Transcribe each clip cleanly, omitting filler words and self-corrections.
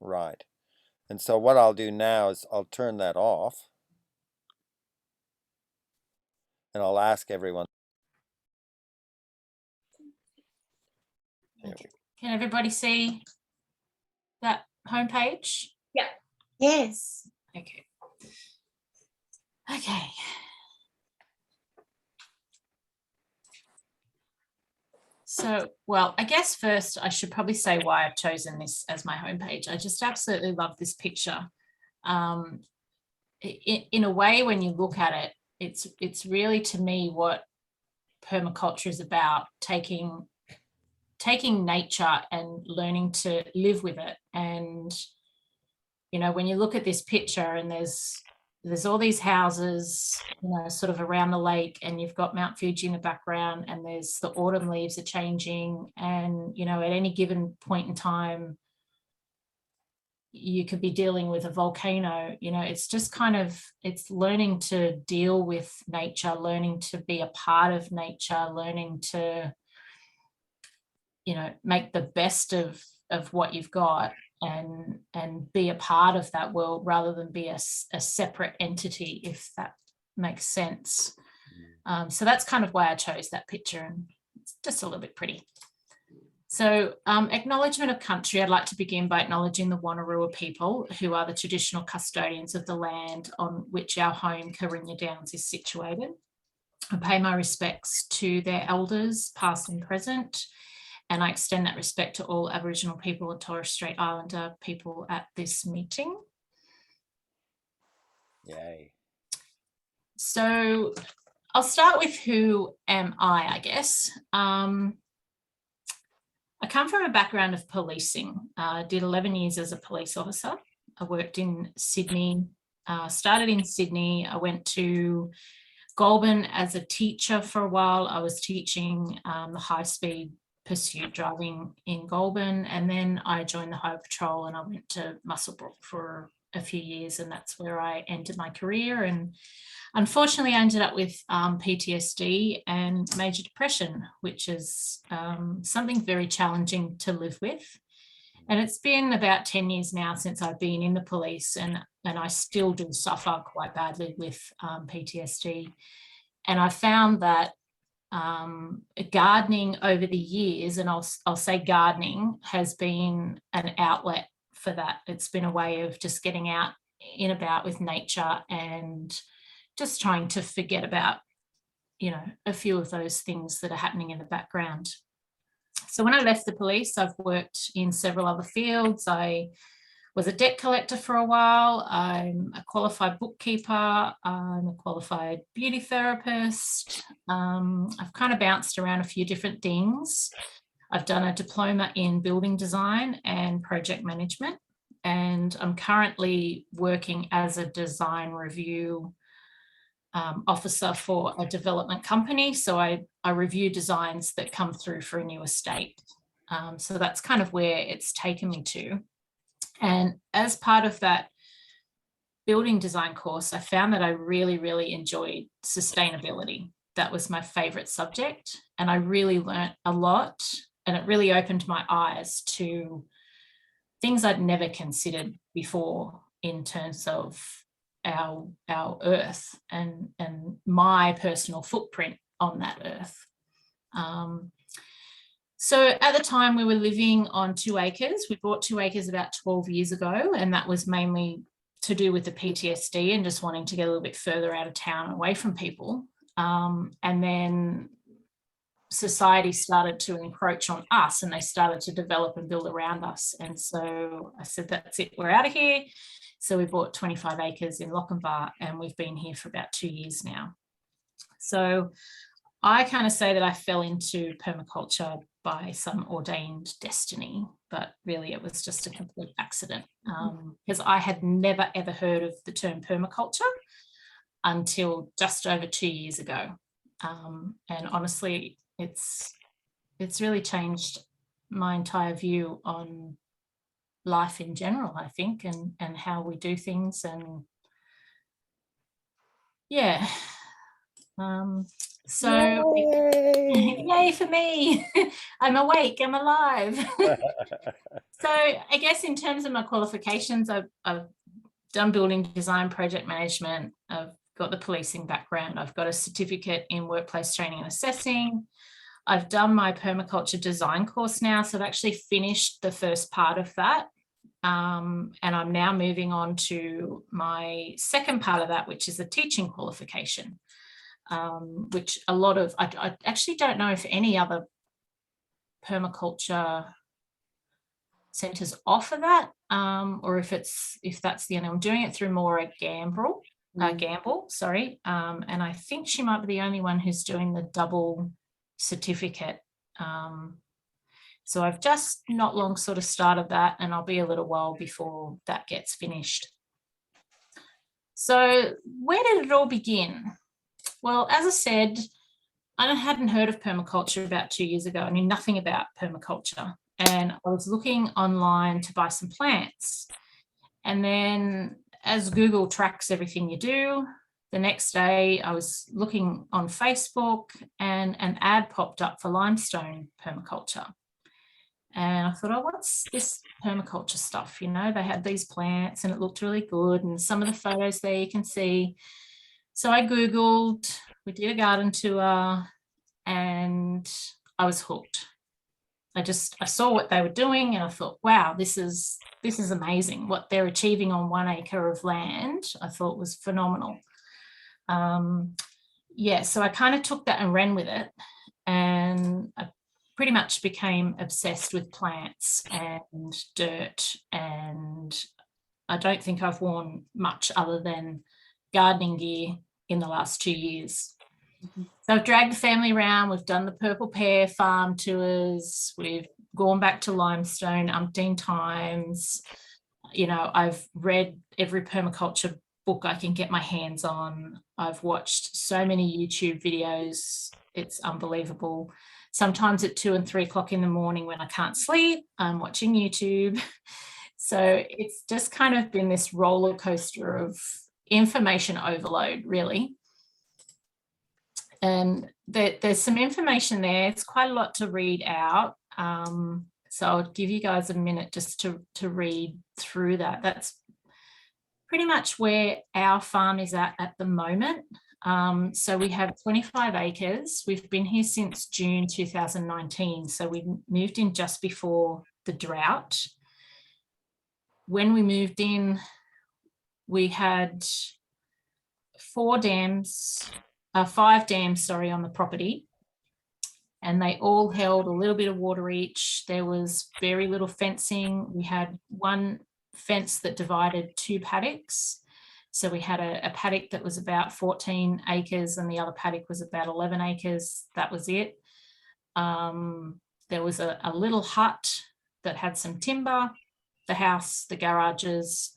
Right. And so what I'll do now is I'll turn that off. And I'll ask everyone. Okay. Can everybody see that homepage? Yeah. Yes. Okay. Okay. So, well, I guess first I should probably say why I've chosen this as my homepage. I just absolutely love this picture. In a way, when you look at it, it's really, to me, what permaculture is about, taking nature and learning to live with it. And, you know, when you look at this picture and there's all these houses, you know, sort of around the lake, and you've got Mount Fuji in the background, and there's the autumn leaves are changing, and, you know, at any given point in time, you could be dealing with a volcano. You know, it's just kind of, it's learning to deal with nature, learning to be a part of nature, learning to, you know, make the best of what you've got, and be a part of that world rather than be a separate entity, if that makes sense. So that's kind of why I chose that picture, and it's just a little bit pretty. So acknowledgement of country, I'd like to begin by acknowledging the Wonnarua people, who are the traditional custodians of the land on which our home, Carinya Downs, is situated. I pay my respects to their elders, past and present, and I extend that respect to all Aboriginal people and Torres Strait Islander people at this meeting. Yay. So I'll start with who am I guess. I come from a background of policing. I did 11 years as a police officer. I worked in Sydney, started in Sydney. I went to Goulburn as a teacher for a while. I was teaching the high-speed pursuit driving in Goulburn, and then I joined the Highway Patrol and I went to Muswellbrook for a few years, and that's where I ended my career. And unfortunately I ended up with PTSD and major depression, which is something very challenging to live with. And it's been about 10 years now since I've been in the police, and I still do suffer quite badly with PTSD. And I found that gardening over the years, and I'll say gardening has been an outlet for that. It's been a way of just getting out in about with nature and just trying to forget about, you know, a few of those things that are happening in the background. So when I left the police, I've worked in several other fields. I was a debt collector for a while. I'm a qualified bookkeeper. I'm a qualified beauty therapist. I've kind of bounced around a few different things. I've done a diploma in building design and project management, and I'm currently working as a design review officer for a development company. So I review designs that come through for a new estate. So that's kind of where it's taken me to. And as part of that building design course, I found that I really, really enjoyed sustainability. That was my favorite subject, and I really learnt a lot, and it really opened my eyes to things I'd never considered before in terms of our earth and my personal footprint on that earth. So at the time we were living on 2 acres. We bought 2 acres about 12 years ago, and that was mainly to do with the PTSD and just wanting to get a little bit further out of town, away from people. And then society started to encroach on us, and they started to develop and build around us. And so I said, that's it, we're out of here. So we bought 25 acres in Lochinvar, and we've been here for about 2 years now. So I kind of say that I fell into permaculture by some ordained destiny, but really it was just a complete accident, because I had never ever heard of the term permaculture until just over 2 years ago. And honestly, it's really changed my entire view on life in general, I think, and how we do things. And yeah, So Yay! yay for me. I'm awake, I'm alive. So I guess in terms of my qualifications, I've done building design, project management. I've got the policing background. I've got a certificate in workplace training and assessing. I've done my permaculture design course now. So I've actually finished the first part of that. And I'm now moving on to my second part of that, which is a teaching qualification, which a lot of, I actually don't know if any other permaculture centres offer that, or if that's the only. I'm doing it through Maura Gamble, sorry, and I think she might be the only one who's doing the double certificate. So I've just not long sort of started that, and I'll be a little while before that gets finished. So where did it all begin? Well, as I said, I hadn't heard of permaculture about 2 years ago. I knew nothing about permaculture. And I was looking online to buy some plants. And then as Google tracks everything you do, the next day I was looking on Facebook and an ad popped up for limestone permaculture. And I thought, oh, what's this permaculture stuff? You know, they had these plants and it looked really good. And some of the photos there you can see. So I Googled, we did a garden tour, and I was hooked. I saw what they were doing and I thought, wow, this is amazing. What they're achieving on 1 acre of land, I thought was phenomenal. Yeah, so I kind of took that and ran with it, and I pretty much became obsessed with plants and dirt, and I don't think I've worn much other than gardening gear in the last 2 years. So I've dragged the family around. We've done the purple pear farm tours. We've gone back to limestone umpteen times. You know, I've read every permaculture book I can get my hands on. I've watched so many YouTube videos. It's unbelievable. Sometimes at 2 and 3 o'clock in the morning when I can't sleep, I'm watching YouTube. So it's just kind of been this roller coaster of information overload, really. And there's some information there. It's quite a lot to read out. So I'll give you guys a minute just to read through that. That's pretty much where our farm is at the moment. So we have 25 acres. We've been here since June 2019. So we moved in just before the drought. When we moved in, we had 5 dams, on the property, and they all held a little bit of water each. There was very little fencing. We had one fence that divided 2 paddocks. So we had a paddock that was about 14 acres and the other paddock was about 11 acres. That was it. There was a little hut that had some timber, the house, the garages,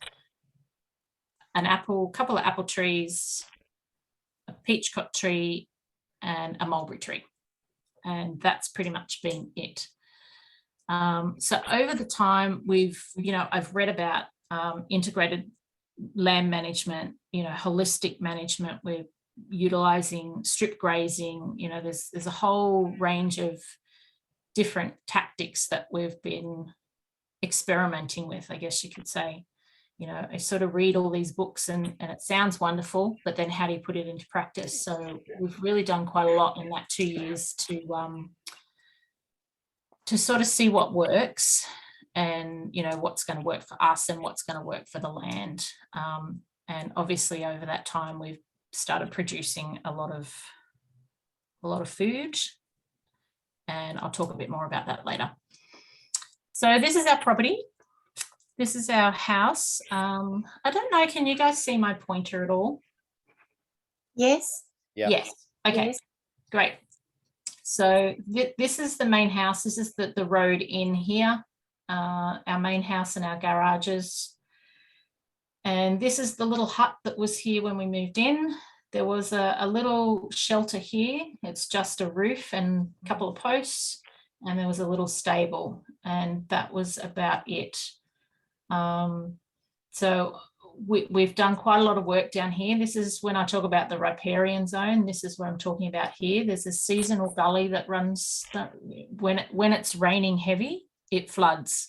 couple of apple trees, a peachcock tree, and a mulberry tree. And that's pretty much been it. So over the time I've read about integrated land management, holistic management. We're utilizing strip grazing. There's a whole range of different tactics that we've been experimenting with, I guess you could say. I sort of read all these books and it sounds wonderful, but then how do you put it into practice? So we've really done quite a lot in that 2 years to sort of see what works and, what's going to work for us and what's going to work for the land. And obviously over that time, we've started producing a lot of food, and I'll talk a bit more about that later. So this is our property. This is our house. I don't know, can you guys see my pointer at all? Yes. Yep. Yes. Okay, Yes. Great. So this is the main house. This is the road in here, our main house and our garages. And this is the little hut that was here when we moved in. There was a little shelter here. It's just a roof and a couple of posts. And there was a little stable, and that was about it. So we've done quite a lot of work down here. This is when I talk about the riparian zone. This is what I'm talking about here. There's a seasonal gully that runs, when it's raining heavy, it floods.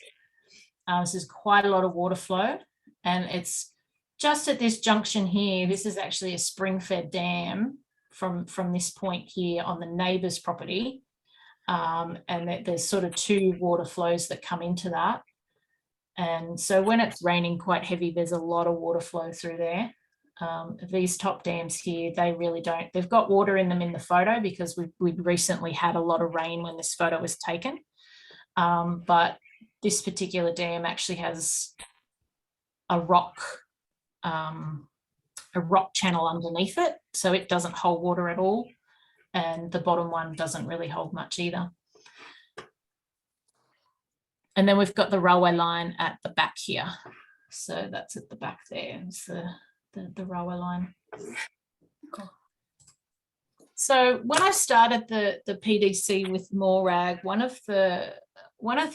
So there's quite a lot of water flow, and it's just at this junction here. This is actually a spring-fed dam from this point here on the neighbour's property, and there's sort of two water flows that come into that. And so when it's raining quite heavy, there's a lot of water flow through there. These top dams here, they really don't. They've got water in them in the photo because we recently had a lot of rain when this photo was taken. But this particular dam actually has a rock channel underneath it, so it doesn't hold water at all. And the bottom one doesn't really hold much either. And then we've got the railway line at the back here. So that's at the back there. It's the railway line. Cool. So when I started the PDC with Morag, one of the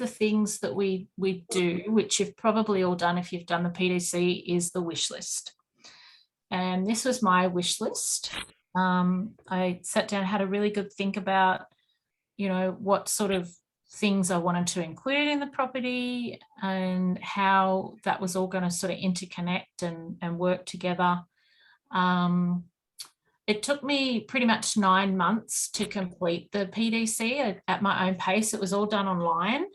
things that we do, which you've probably all done if you've done the PDC, is the wish list. And this was my wish list. I sat down, had a really good think about, what sort of things I wanted to include in the property and how that was all going to sort of interconnect and work together. It took me pretty much 9 months to complete the PDC at my own pace. It was all done online.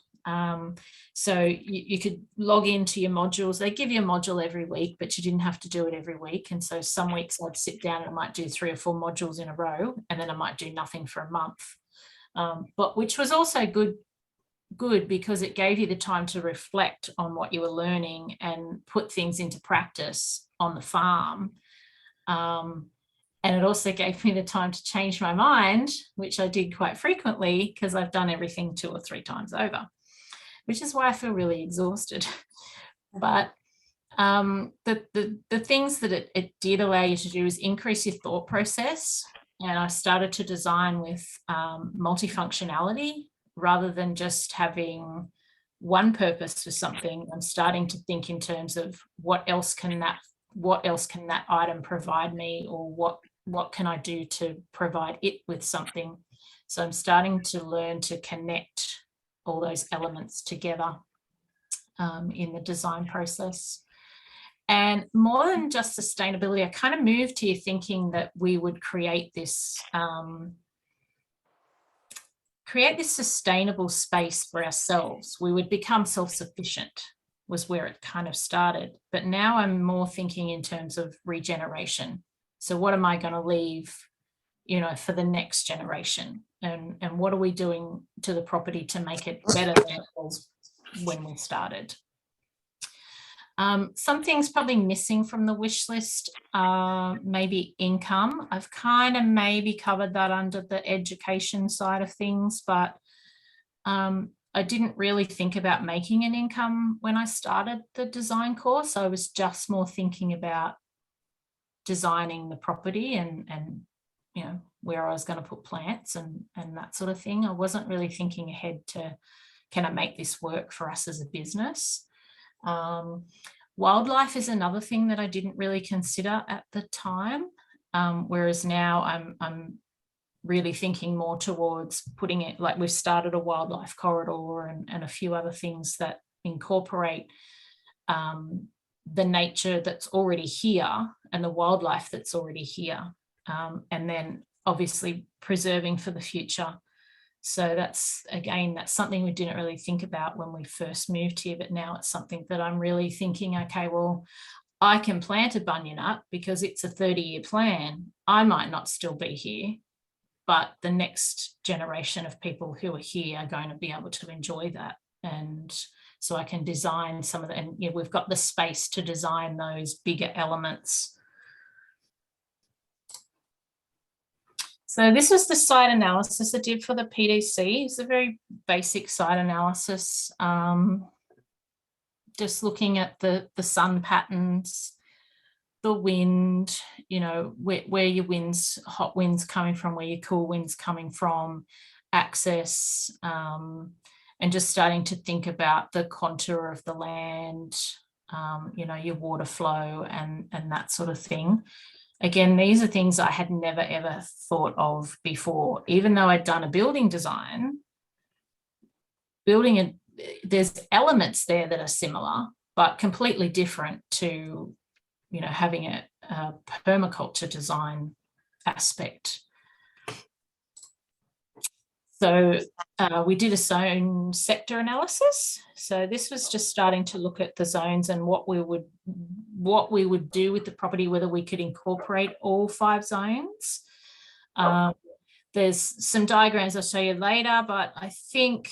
So you could log into your modules. They give you a module every week, but you didn't have to do it every week. And so some weeks I'd sit down and I might do 3 or 4 modules in a row, and then I might do nothing for a month. But which was also good because it gave you the time to reflect on what you were learning and put things into practice on the farm. And it also gave me the time to change my mind, which I did quite frequently because I've done everything 2 or 3 times over, which is why I feel really exhausted. But the things that it did allow you to do is increase your thought process. And I started to design with multifunctionality rather than just having one purpose for something. I'm starting to think in terms of what else can that item provide me, or what can I do to provide it with something. So I'm starting to learn to connect all those elements together in the design process. And more than just sustainability, I kind of moved to thinking that we would create this sustainable space for ourselves. We would become self-sufficient, was where it kind of started. But now I'm more thinking in terms of regeneration. So what am I going to leave, for the next generation? And what are we doing to the property to make it better than it was when we started? Some things probably missing from the wish list, maybe income. I've kind of maybe covered that under the education side of things, but I didn't really think about making an income when I started the design course. I was just more thinking about designing the property and where I was going to put plants and that sort of thing. I wasn't really thinking ahead to, can I make this work for us as a business? Wildlife is another thing that I didn't really consider at the time, whereas now I'm really thinking more towards putting it, like we've started a wildlife corridor and a few other things that incorporate the nature that's already here and the wildlife that's already here, and then obviously preserving for the future. So that's something we didn't really think about when we first moved here, but now it's something that I'm really thinking, okay, well, I can plant a bunya nut because it's a 30-year plan. I might not still be here, but the next generation of people who are here are going to be able to enjoy that. And so I can design some of the, and we've got the space to design those bigger elements. So this was the site analysis I did for the PDC. It's a very basic site analysis, just looking at the sun patterns, the wind, where your winds, hot winds coming from, where your cool winds coming from, access, and just starting to think about the contour of the land, you know, your water flow and that sort of thing. Again, these are things I had never, ever thought of before. Even though I'd done a building design, there's elements there that are similar, but completely different to, you know, having a permaculture design aspect. So we did a zone sector analysis. So this was just starting to look at the zones and what we would do with the property, whether we could incorporate all 5 zones. There's some diagrams I'll show you later, but I think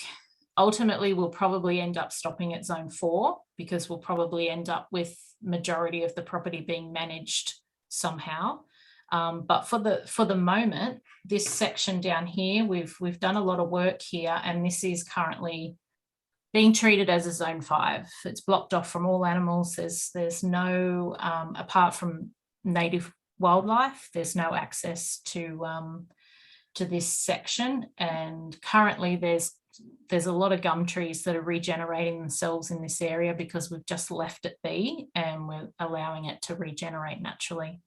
ultimately we'll probably end up stopping at zone 4 because we'll probably end up with majority of the property being managed somehow. But for the moment, this section down here, we've done a lot of work here, and this is currently being treated as a zone 5. It's blocked off from all animals. There's no, apart from native wildlife, there's no access to this section. And currently there's a lot of gum trees that are regenerating themselves in this area because we've just left it be and we're allowing it to regenerate naturally.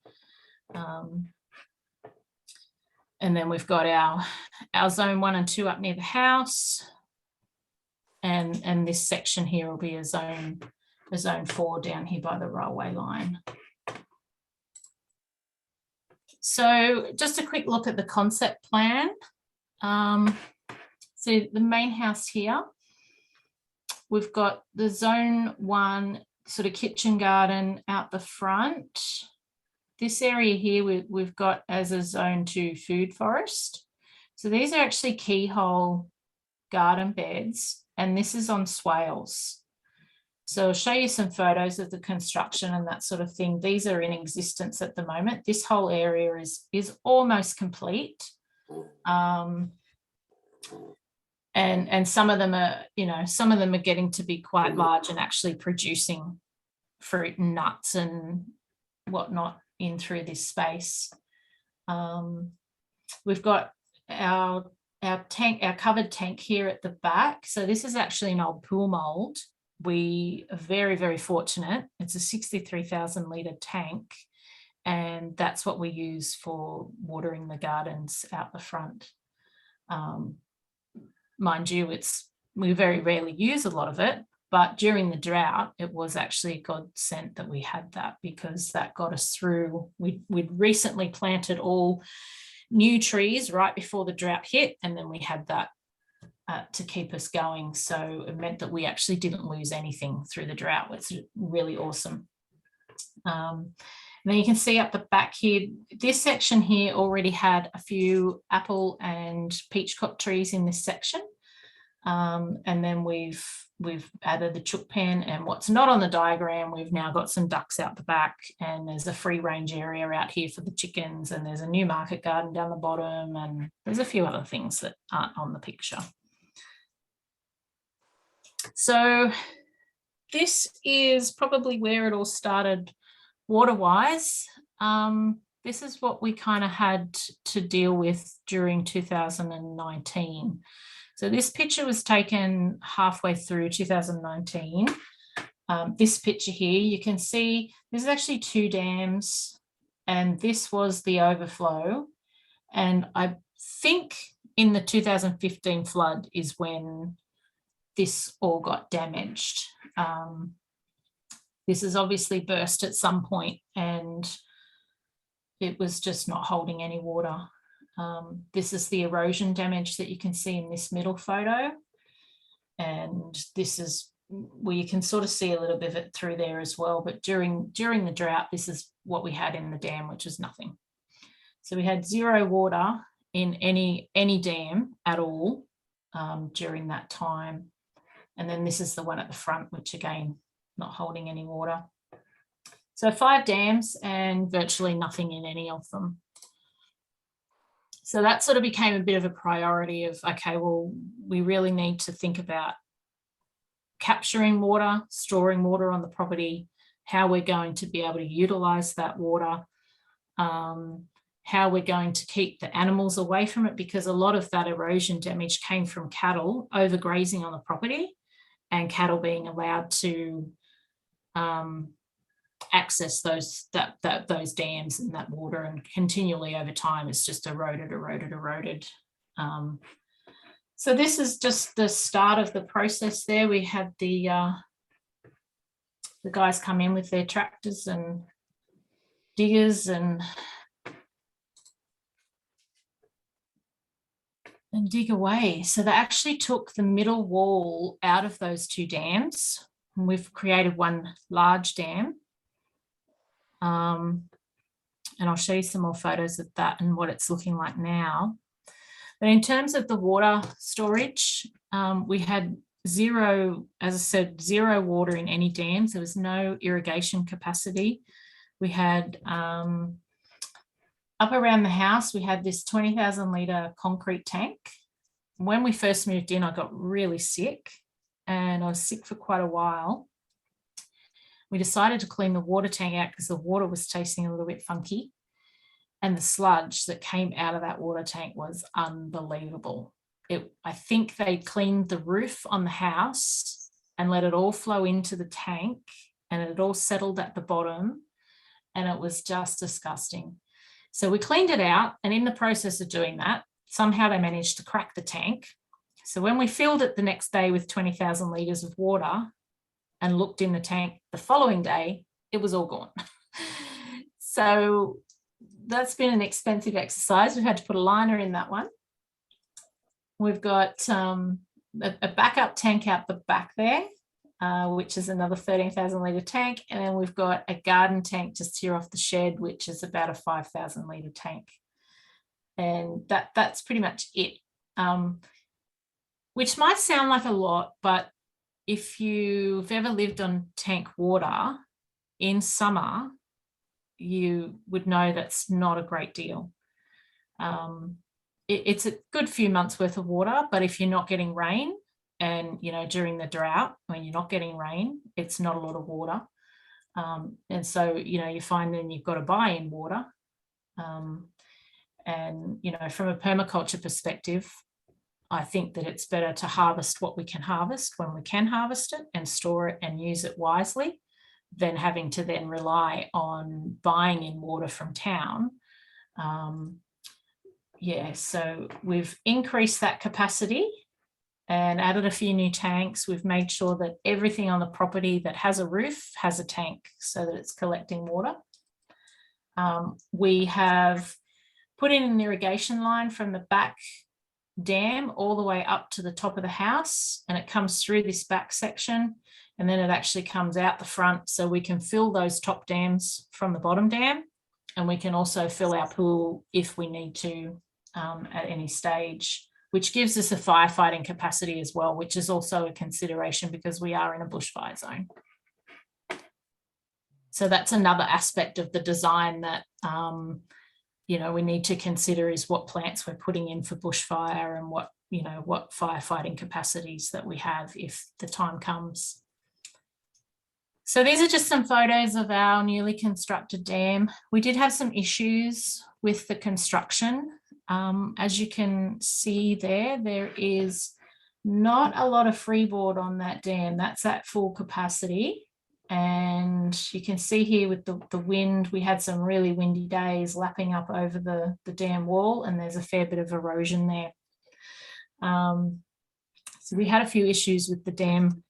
And then we've got our zone 1 and 2 up near the house, and this section here will be a zone 4 down here by the railway line. So just a quick look at the concept plan. So the main house here, we've got the zone 1 sort of kitchen garden out the front. This area here we've got as a zone 2 food forest. So these are actually keyhole garden beds, and this is on swales. So I'll show you some photos of the construction and that sort of thing. These are in existence at the moment. This whole area is almost complete. And some of them are, you know, some of them are getting to be quite large and actually producing fruit and nuts and whatnot in through this space. We've got our covered tank here at the back. So this is actually an old pool mold. We are very, very fortunate. It's a 63,000 litre tank, and that's what we use for watering the gardens out the front. Mind you, we very rarely use a lot of it, but during the drought, it was actually a godsend that we had that, because that got us through. We'd recently planted all new trees right before the drought hit, and then we had that to keep us going. So it meant that we actually didn't lose anything through the drought. It's really awesome. And then you can see up the back here, this section here already had a few apple and peachcock trees in this section. And then we've added the chook pen, and what's not on the diagram, we've now got some ducks out the back, and there's a free range area out here for the chickens, and there's a new market garden down the bottom, and there's a few other things that aren't on the picture. So this is probably where it all started water-wise. This is what we kind of had to deal with during 2019. So this picture was taken halfway through 2019. This picture here, you can see there's actually 2 dams, and this was the overflow. And I think in the 2015 flood is when this all got damaged. This has obviously burst at some point, and it was just not holding any water. This is the erosion damage that you can see in this middle photo. And this is where you can sort of see a little bit of it through there as well. But during the drought, this is what we had in the dam, which was nothing. So we had 0 water in any dam at all during that time. And then this is the one at the front, which again, not holding any water. So 5 dams and virtually nothing in any of them. So that sort of became a bit of a priority of, okay, well, we really need to think about capturing water, storing water on the property, how we're going to be able to utilise that water, how we're going to keep the animals away from it, because a lot of that erosion damage came from cattle overgrazing on the property and cattle being allowed to access those dams and that water, and continually over time it's just eroded. So this is just the start of the process there. We had the guys come in with their tractors and diggers and dig away. So they actually took the middle wall out of those two dams, and we've created one large dam. And I'll show you some more photos of that and what it's looking like now. But in terms of the water storage, we had zero, as I said, zero water in any dams. There was no irrigation capacity. We had up around the house, we had this 20,000 litre concrete tank. When we first moved in, I got really sick, and I was sick for quite a while. We decided to clean the water tank out because the water was tasting a little bit funky, and the sludge that came out of that water tank was unbelievable. I think they cleaned the roof on the house and let it all flow into the tank, and it all settled at the bottom, and it was just disgusting. So we cleaned it out, and in the process of doing that, somehow they managed to crack the tank. So when we filled it the next day with 20,000 litres of water and looked in the tank the following day, it was all gone. So that's been an expensive exercise. We've had to put a liner in that one. We've got a backup tank out the back there, which is another 13,000 litre tank. And then we've got a garden tank just here off the shed, which is about a 5,000 litre tank. And that's pretty much it, which might sound like a lot, but if you've ever lived on tank water in summer, you would know that's not a great deal. It's a good few months worth of water, but if you're not getting rain, and during the drought when you're not getting rain, it's not a lot of water, and so you find then you've got to buy in water, and from a permaculture perspective, I think that it's better to harvest what we can harvest when we can harvest it and store it and use it wisely than having to then rely on buying in water from town. So we've increased that capacity and added a few new tanks. We've made sure that everything on the property that has a roof has a tank so that it's collecting water. We have put in an irrigation line from the back dam all the way up to the top of the house, and it comes through this back section, and then it actually comes out the front, so we can fill those top dams from the bottom dam, and we can also fill our pool if we need to at any stage, which gives us a firefighting capacity as well, which is also a consideration because we are in a bushfire zone. So that's another aspect of the design that we need to consider, is what plants we're putting in for bushfire and what firefighting capacities that we have if the time comes. So these are just some photos of our newly constructed dam. We did have some issues with the construction. As you can see there is not a lot of freeboard on that dam. That's at full capacity. And you can see here with the wind, we had some really windy days lapping up over the dam wall, and there's a fair bit of erosion there. So we had a few issues with the dam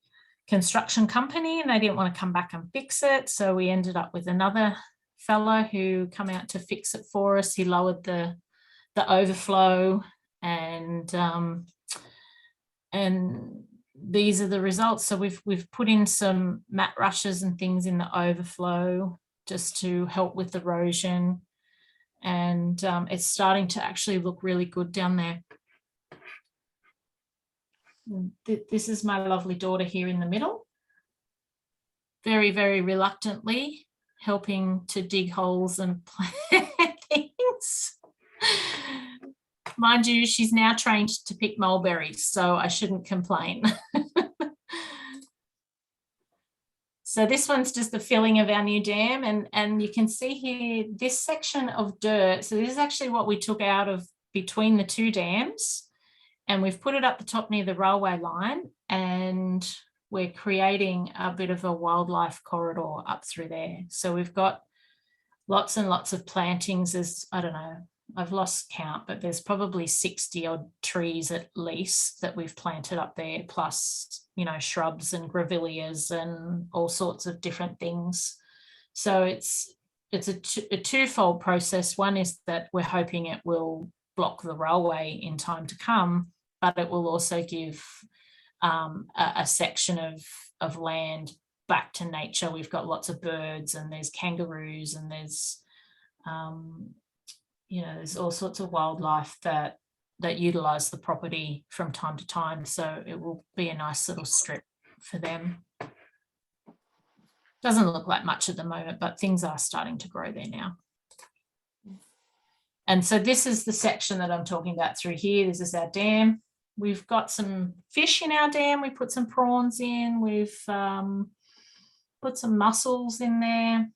construction company, and they didn't want to come back and fix it. So we ended up with another fella who come out to fix it for us. He lowered the overflow, and these are the results. So we've put in some mat rushes and things in the overflow just to help with erosion, and it's starting to actually look really good down there. This is my lovely daughter here in the middle, very, very reluctantly helping to dig holes and plant things. Mind you, she's now trained to pick mulberries, so I shouldn't complain. So this one's just the filling of our new dam, and you can see here this section of dirt. So this is actually what we took out of between the two dams, and we've put it up the top near the railway line, and we're creating a bit of a wildlife corridor up through there. So we've got lots and lots of plantings. There's, I don't know, I've lost count, but there's probably 60 odd trees at least that we've planted up there, plus, you know, shrubs and grevilleas and all sorts of different things. So it's a twofold process. One is that we're hoping it will block the railway in time to come, but it will also give a section of land back to nature. We've got lots of birds and there's kangaroos and there's you know, there's all sorts of wildlife that utilize the property from time to time. So it will be a nice little strip for them. Doesn't look like much at the moment, but things are starting to grow there now. And so this is the section that I'm talking about through here. This is our dam. We've got some fish in our dam. We put some prawns in. We've put some mussels in there.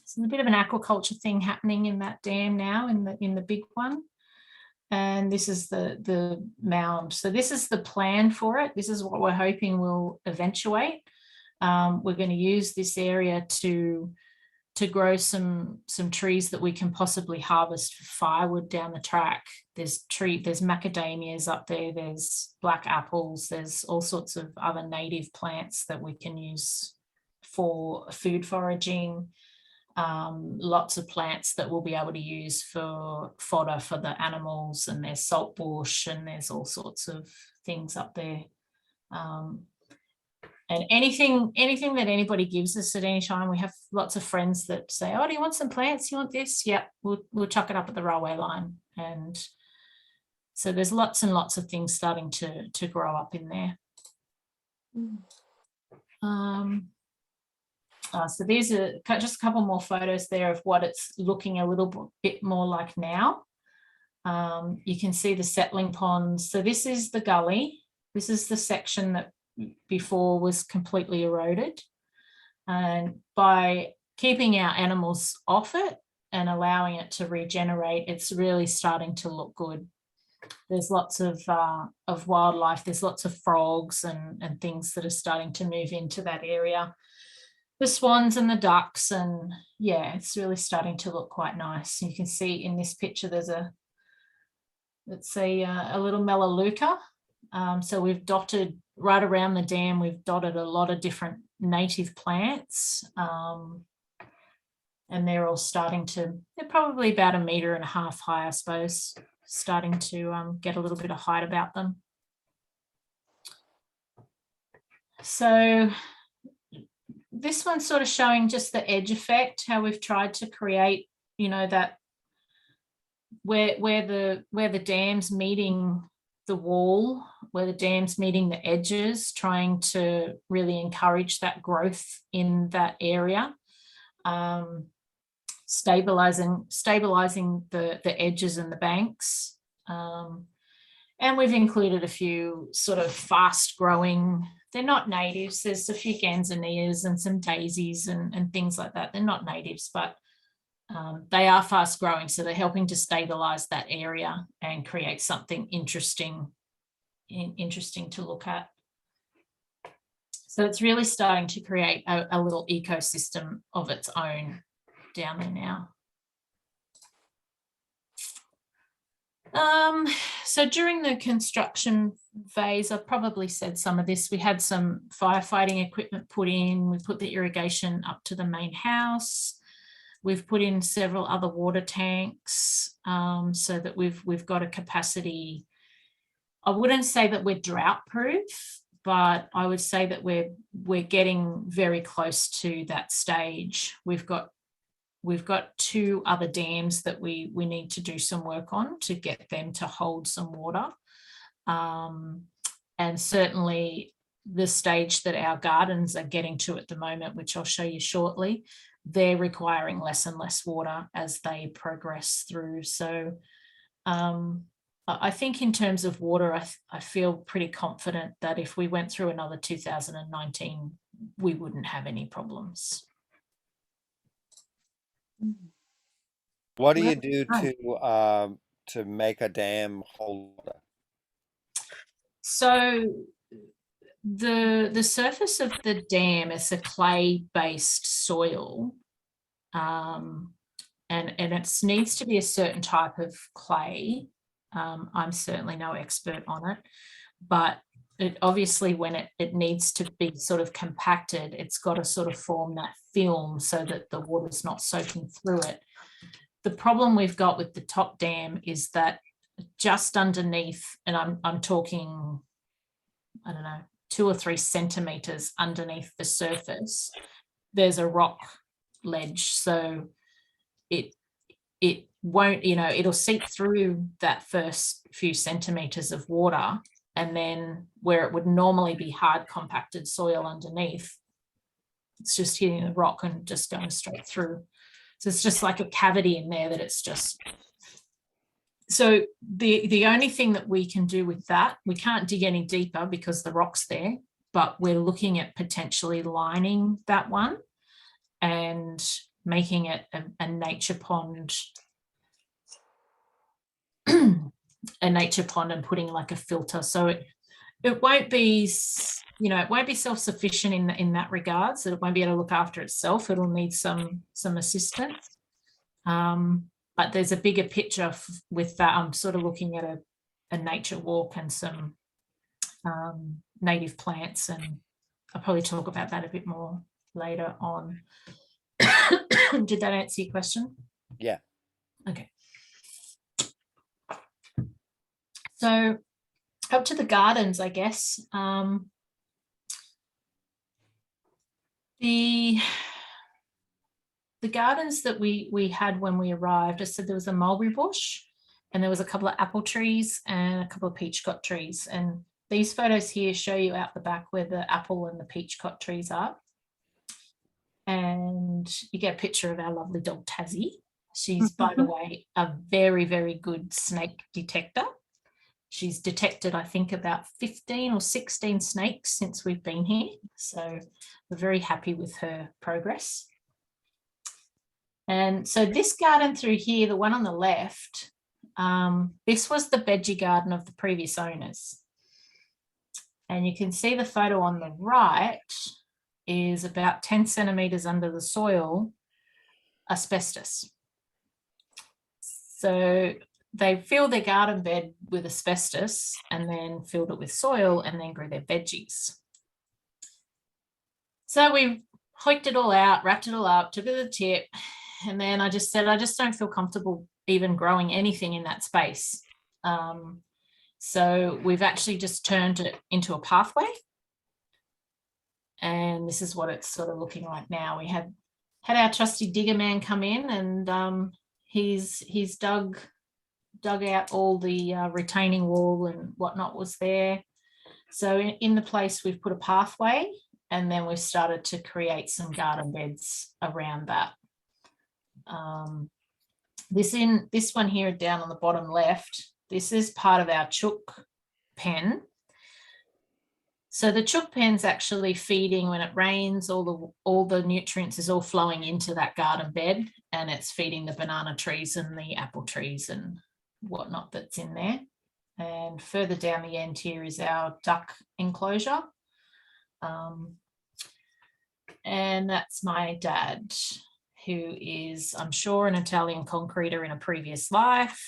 So a bit of an aquaculture thing happening in that dam now, in the big one. And this is the mound. So this is the plan for it. This is what we're hoping will eventuate. We're going to use this area to grow some trees that we can possibly harvest for firewood down the track. There's macadamias up there, there's black apples, there's all sorts of other native plants that we can use for food foraging. Lots of plants that we'll be able to use for fodder for the animals, and there's saltbush and there's all sorts of things up there. And anything that anybody gives us at any time, we have lots of friends that say, oh, do you want some plants? You want this? Yep, we'll chuck it up at the railway line. And so there's lots and lots of things starting to grow up in there. So these are just a couple more photos there of what it's looking a little bit more like now. You can see the settling ponds. So this is the gully. This is the section that before was completely eroded. And by keeping our animals off it and allowing it to regenerate, it's really starting to look good. There's lots of wildlife. There's lots of frogs and things that are starting to move into that area. The swans and the ducks, and yeah, it's really starting to look quite nice. You can see in this picture there's a little melaleuca. So we've dotted right around the dam, we've dotted a lot of different native plants, and they're all starting to, they're probably about 1.5 meters high, I suppose, starting to get a little bit of height about them. So this one's sort of showing just the edge effect, how we've tried to create, you know, that where the dam's meeting the wall, where the dam's meeting the edges, trying to really encourage that growth in that area, stabilizing the edges and the banks. And we've included a few sort of fast growing, they're not natives, there's a few ganzanias and some daisies and things like that. They're not natives, but they are fast growing, so they're helping to stabilize that area and create something interesting to look at. So it's really starting to create a little ecosystem of its own down there now. So during the construction phase, I've probably said some of this, we had some firefighting equipment put in, we put the irrigation up to the main house. We've put in several other water tanks, so that we've got a capacity. I wouldn't say that we're drought proof, but I would say that we're getting very close to that stage. We've got 2 other dams that we need to do some work on to get them to hold some water. And certainly the stage that our gardens are getting to at the moment, which I'll show you shortly, they're requiring less and less water as they progress through. So I think in terms of water, I feel pretty confident that if we went through another 2019, we wouldn't have any problems. What do you do to make a dam hold water? So the surface of the dam is a clay-based soil, and it needs to be a certain type of clay. I'm certainly no expert on it, but it obviously when it needs to be sort of compacted, it's got to sort of form that film so that the water's not soaking through it. The problem we've got with the top dam is that just underneath, and I'm talking, I don't know, 2 or 3 centimeters underneath the surface, there's a rock ledge. So it won't, it'll seep through that first few centimeters of water, and then where it would normally be hard compacted soil underneath, it's just hitting the rock and just going straight through. So it's just like a cavity in there that it's just. So the only thing that we can do with that, we can't dig any deeper because the rock's there, but we're looking at potentially lining that one and making it a nature pond, and putting like a filter. So it won't be, it won't be self-sufficient in that regard. So it won't be able to look after itself. It'll need some assistance. But there's a bigger picture with that. I'm sort of looking at a nature walk and some native plants, and I'll probably talk about that a bit more later on. Did that answer your question? Yeah. Okay. So up to the gardens, I guess. The gardens that we had when we arrived, I said there was a mulberry bush and there was a couple of apple trees and a couple of peachcot trees. And these photos here show you out the back where the apple and the peachcot trees are. And you get a picture of our lovely dog Tassie. She's, by the way, a very, very good snake detector. She's detected, I think, about 15 or 16 snakes since we've been here. So we're very happy with her progress. And so this garden through here, the one on the left, this was the veggie garden of the previous owners. And you can see the photo on the right is about 10 centimeters under the soil, asbestos. So they filled their garden bed with asbestos and then filled it with soil and then grew their veggies. So we hoiked it all out, wrapped it all up, took it to the tip, and then I just said, I just don't feel comfortable even growing anything in that space. So we've actually just turned it into a pathway. And this is what it's sort of looking like now. We had our trusty digger man come in, and he's dug out all the retaining wall and whatnot was there. So in the place we've put a pathway, and then we've started to create some garden beds around that. This one here down on the bottom left, this is part of our chook pen. So the chook pen's actually feeding, when it rains, all the nutrients is all flowing into that garden bed, and it's feeding the banana trees and the apple trees and whatnot that's in there. And further down the end here is our duck enclosure. And that's my dad, who is, I'm sure, an Italian concreter in a previous life,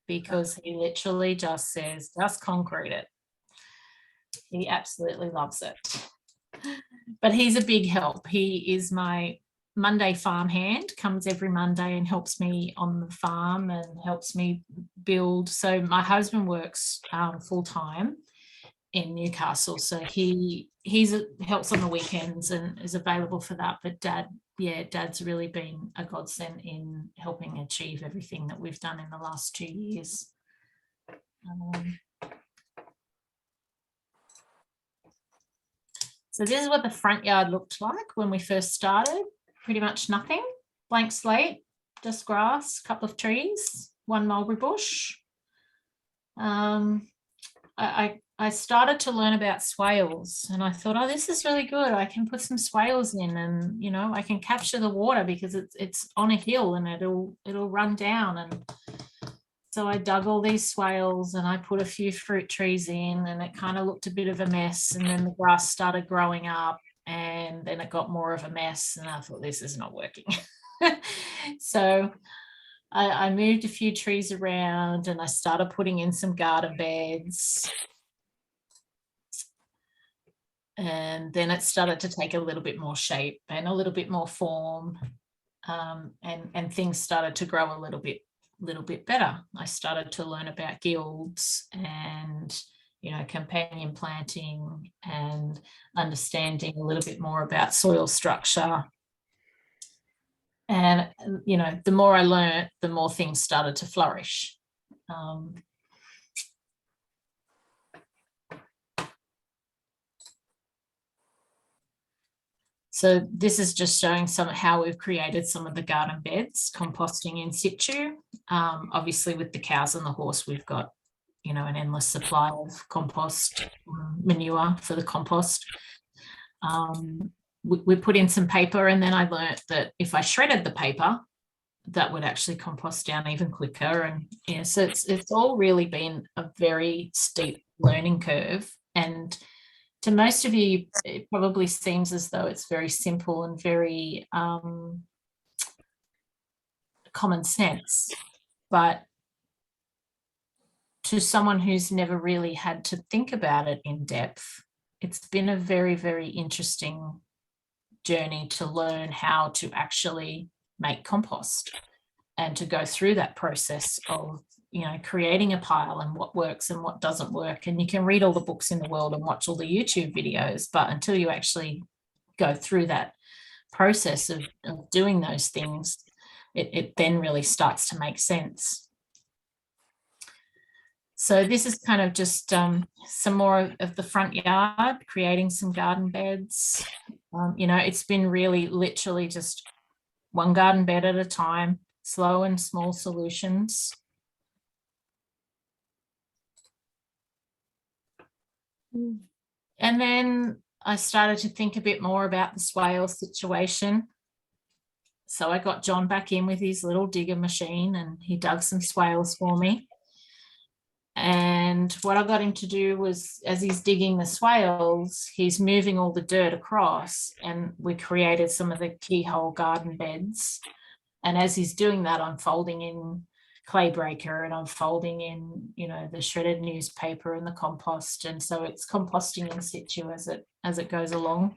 because he literally just says, just concrete it. He absolutely loves it. But he's a big help. He is my Monday farm hand, comes every Monday and helps me on the farm and helps me build. So my husband works full-time in Newcastle, so he helps on the weekends and is available for that. But Dad's really been a godsend in helping achieve everything that we've done in the last 2 years. So this is what the front yard looked like when we first started. Pretty much nothing, blank slate, just grass, a couple of trees, one mulberry bush. I started to learn about swales, and I thought, oh, this is really good. I can put some swales in, and I can capture the water because it's on a hill and it'll run down. And So I dug all these swales and I put a few fruit trees in, and it kind of looked a bit of a mess. And then the grass started growing up, and then it got more of a mess. And I thought, this is not working. So I moved a few trees around and I started putting in some garden beds. And then it started to take a little bit more shape and a little bit more form. And things started to grow a little bit better. I started to learn about guilds and, you know, companion planting and understanding a little bit more about soil structure. And, you know, the more I learned, the more things started to flourish. So this is just showing how we've created some of the garden beds, composting in situ. Obviously with the cows and the horse, we've got, you know, an endless supply of compost manure for the compost. We put in some paper, and then I learnt that if I shredded the paper, that would actually compost down even quicker. And yeah, so it's all really been a very steep learning curve. And to most of you, it probably seems as though it's very simple and very common sense. But to someone who's never really had to think about it in depth, it's been a very, very interesting journey to learn how to actually make compost and to go through that process of, you know, creating a pile and what works and what doesn't work. And you can read all the books in the world and watch all the YouTube videos, but until you actually go through that process of doing those things, it then really starts to make sense. So this is kind of just some more of the front yard, creating some garden beds. You know, it's been really literally just one garden bed at a time, slow and small solutions. And then I started to think a bit more about the swale situation. So I got John back in with his little digger machine, and he dug some swales for me. And what I got him to do was, as he's digging the swales, he's moving all the dirt across, and we created some of the keyhole garden beds. And as he's doing that, I'm folding in clay breaker, and I'm folding in, you know, the shredded newspaper and the compost. And so it's composting in situ as it goes along.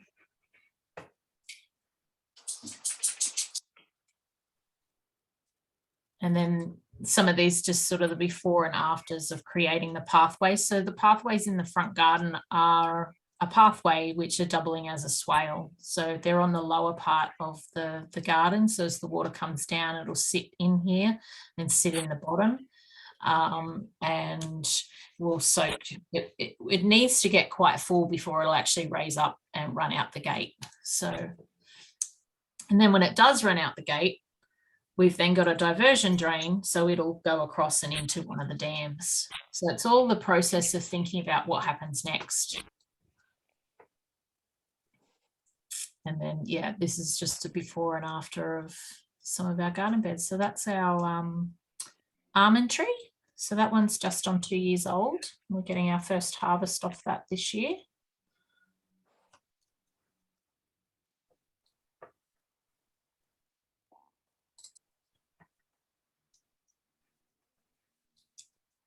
And then some of these just sort of the before and afters of creating the pathways. So the pathways in the front garden are a pathway which are doubling as a swale. So they're on the lower part of the garden. So as the water comes down, it'll sit in here and sit in the bottom. And will soak. It needs to get quite full before it'll actually raise up and run out the gate. So, and then when it does run out the gate, we've then got a diversion drain, so it'll go across and into one of the dams. So it's all the process of thinking about what happens next. And then, yeah, this is just a before and after of some of our garden beds. So that's our almond tree. So that one's just on 2 years old. We're getting our first harvest off that this year.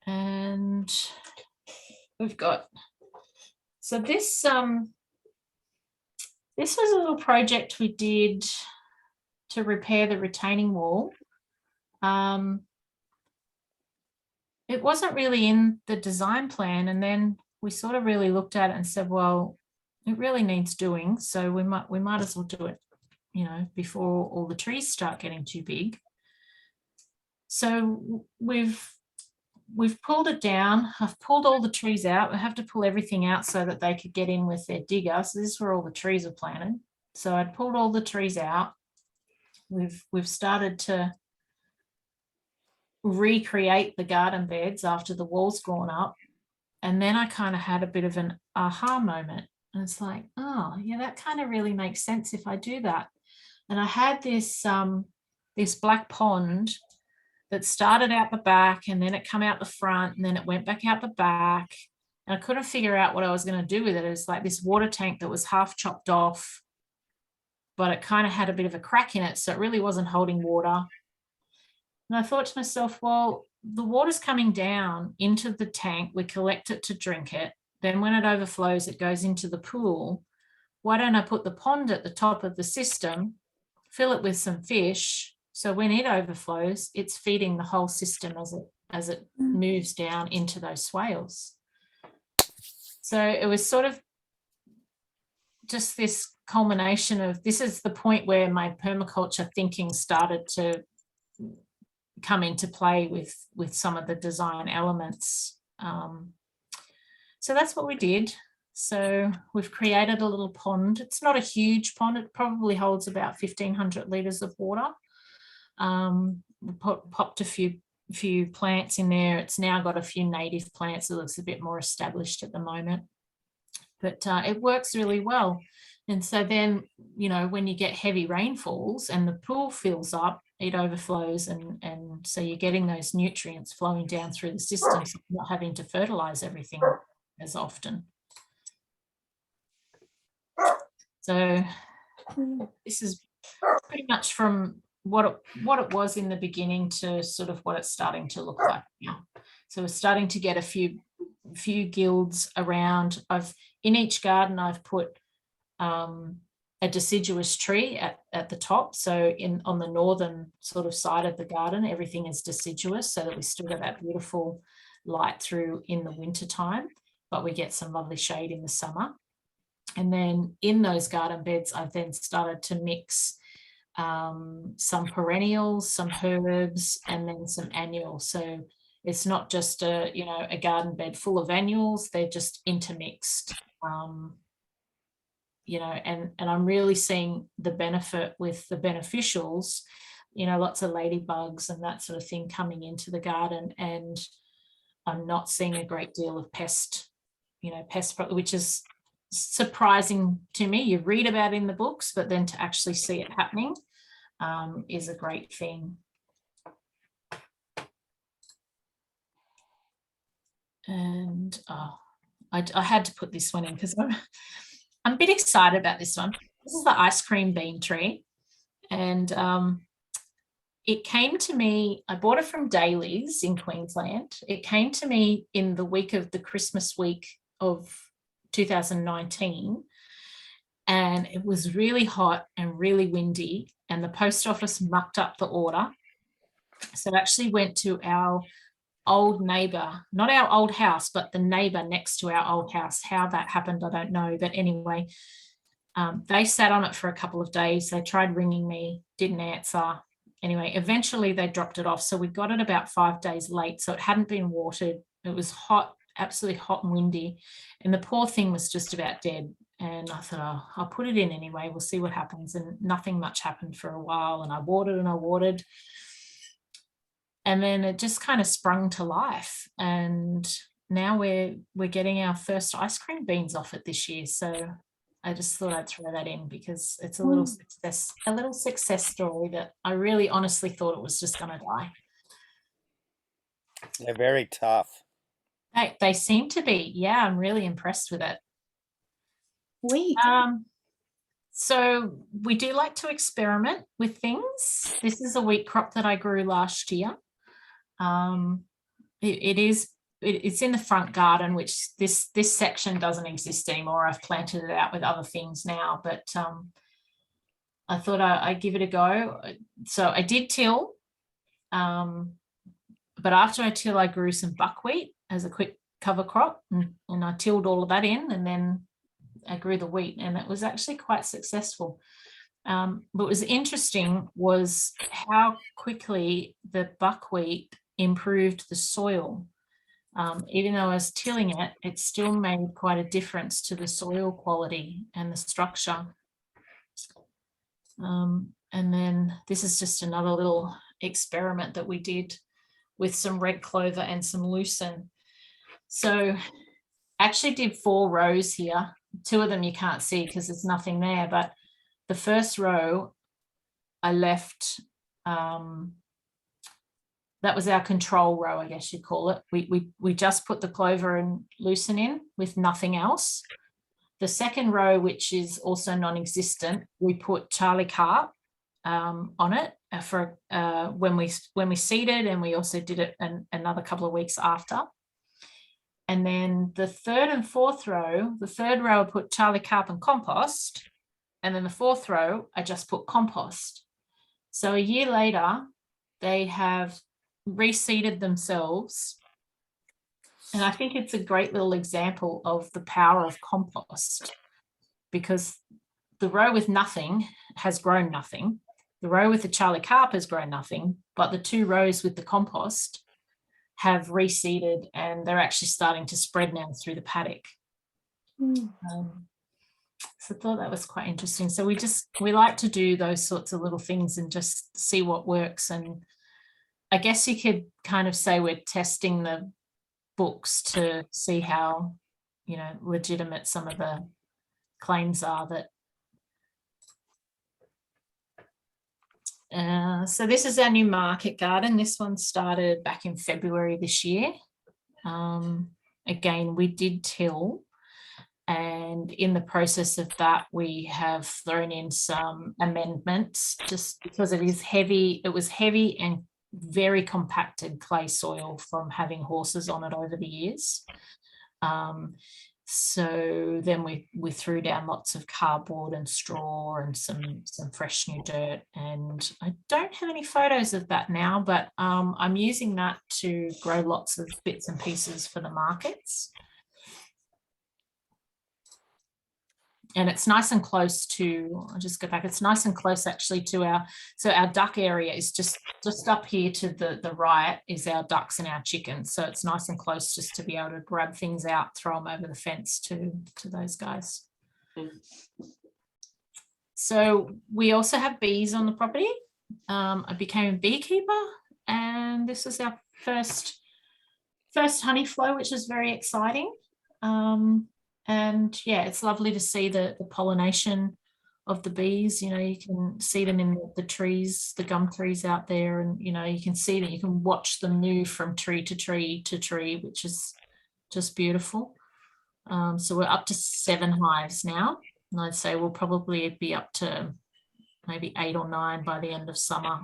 And we've got, so this was a little project we did to repair the retaining wall. It wasn't really in the design plan, and then we sort of really looked at it and said, well, it really needs doing, so we might as well do it, you know, before all the trees start getting too big. So we've pulled it down. I've pulled all the trees out. I have to pull everything out so that they could get in with their digger. So this is where all the trees are planted. So I'd pulled all the trees out. We've started to recreate the garden beds after the wall's gone up. And then I kind of had a bit of an aha moment. And it's like, oh, yeah, that kind of really makes sense if I do that. And I had this, this black pond that started out the back, and then it come out the front, and then it went back out the back. And I couldn't figure out what I was going to do with it. It was like this water tank that was half chopped off, but it kind of had a bit of a crack in it, so it really wasn't holding water. And I thought to myself, well, the water's coming down into the tank, we collect it to drink it, then when it overflows, it goes into the pool. Why don't I put the pond at the top of the system, fill it with some fish, so when it overflows, it's feeding the whole system as it moves down into those swales. So it was sort of just this culmination of, this is the point where my permaculture thinking started to come into play with some of the design elements. So that's what we did. So we've created a little pond. It's not a huge pond. It probably holds about 1,500 litres of water. We popped a few plants in there. It's now got a few native plants. It looks a bit more established at the moment. But it works really well. And so then, you know, when you get heavy rainfalls and the pool fills up, it overflows, and so you're getting those nutrients flowing down through the system, so you're not having to fertilize everything as often. So this is pretty much from what it was in the beginning to sort of what it's starting to look like now. So we're starting to get a few guilds around. In each garden I've put a deciduous tree at the top. So on the northern sort of side of the garden, everything is deciduous, so that we still get that beautiful light through in the winter time, but we get some lovely shade in the summer. And then in those garden beds, I've then started to mix some perennials, some herbs, and then some annuals. So it's not just a garden bed full of annuals, they're just intermixed. And I'm really seeing the benefit with the beneficials, lots of ladybugs and that sort of thing coming into the garden, and I'm not seeing a great deal of pest, which is surprising to me. You read about it in the books, but then to actually see it happening is a great thing. And I had to put this one in because I'm a bit excited about this one. This is the ice cream bean tree, and it came to me, I bought it from Daly's in Queensland. It came to me in the week of the Christmas week of 2019, and it was really hot and really windy, and the post office mucked up the order. So I actually went to our old neighbour, not our old house, but the neighbour next to our old house. How that happened, I don't know. But anyway, they sat on it for a couple of days. They tried ringing me, didn't answer. Anyway, eventually they dropped it off. So we got it about 5 days late. So it hadn't been watered. It was hot, absolutely hot and windy. And the poor thing was just about dead. And I thought, oh, I'll put it in anyway. We'll see what happens. And nothing much happened for a while. And I watered. And then it just kind of sprung to life, and now we're getting our first ice cream beans off it this year. So I just thought I'd throw that in because it's a little success story that I really honestly thought it was just going to die. They're very tough. They seem to be. Yeah, I'm really impressed with it. Wheat. So we do like to experiment with things. This is a wheat crop that I grew last year. It's in the front garden, which this section doesn't exist anymore. I've planted it out with other things now, but I thought I'd give it a go. So I did till, but after I till, I grew some buckwheat as a quick cover crop, and I tilled all of that in, and then I grew the wheat, and it was actually quite successful. What was interesting was how quickly the buckwheat improved the soil. Even though I was tilling it, it still made quite a difference to the soil quality and the structure. And then this is just another little experiment that we did with some red clover and some lucerne. So I actually did 4 rows here. 2 of them you can't see because there's nothing there, but the first row I left that was our control row, I guess you'd call it. We just put the clover and lucerne in with nothing else. The second row, which is also non-existent, we put Charlie Carp on it for when we seeded, and we also did it another couple of weeks after. And then the third and fourth row, the third row I put Charlie Carp and compost, and then the fourth row I just put compost. So a year later, they have reseeded themselves. And I think it's a great little example of the power of compost, because the row with nothing has grown nothing. The row with the Charlie Carp has grown nothing, but the two rows with the compost have reseeded, and they're actually starting to spread now through the paddock. So I thought that was quite interesting. So we like to do those sorts of little things and just see what works. And I guess you could kind of say we're testing the books to see how, you know, legitimate some of the claims are that. So this is our new market garden. This one started back in February this year. Again, we did till, and in the process of that, we have thrown in some amendments just because it is heavy. It was heavy and very compacted clay soil from having horses on it over the years. So then we threw down lots of cardboard and straw and some fresh new dirt. And I don't have any photos of that now, but I'm using that to grow lots of bits and pieces for the markets. And it's nice and close to, I'll just go back, it's nice and close actually to our duck area is just up here to the right is our ducks and our chickens. So it's nice and close just to be able to grab things out, throw them over the fence to those guys. So we also have bees on the property. I became a beekeeper, and this is our first honey flow, which is very exciting. And yeah, it's lovely to see the pollination of the bees. You know, you can see them in the trees, the gum trees out there, and you know, you can see that you can watch them move from tree to tree to tree, which is just beautiful. So we're up to 7 hives now, and I'd say we'll probably be up to maybe 8 or 9 by the end of summer.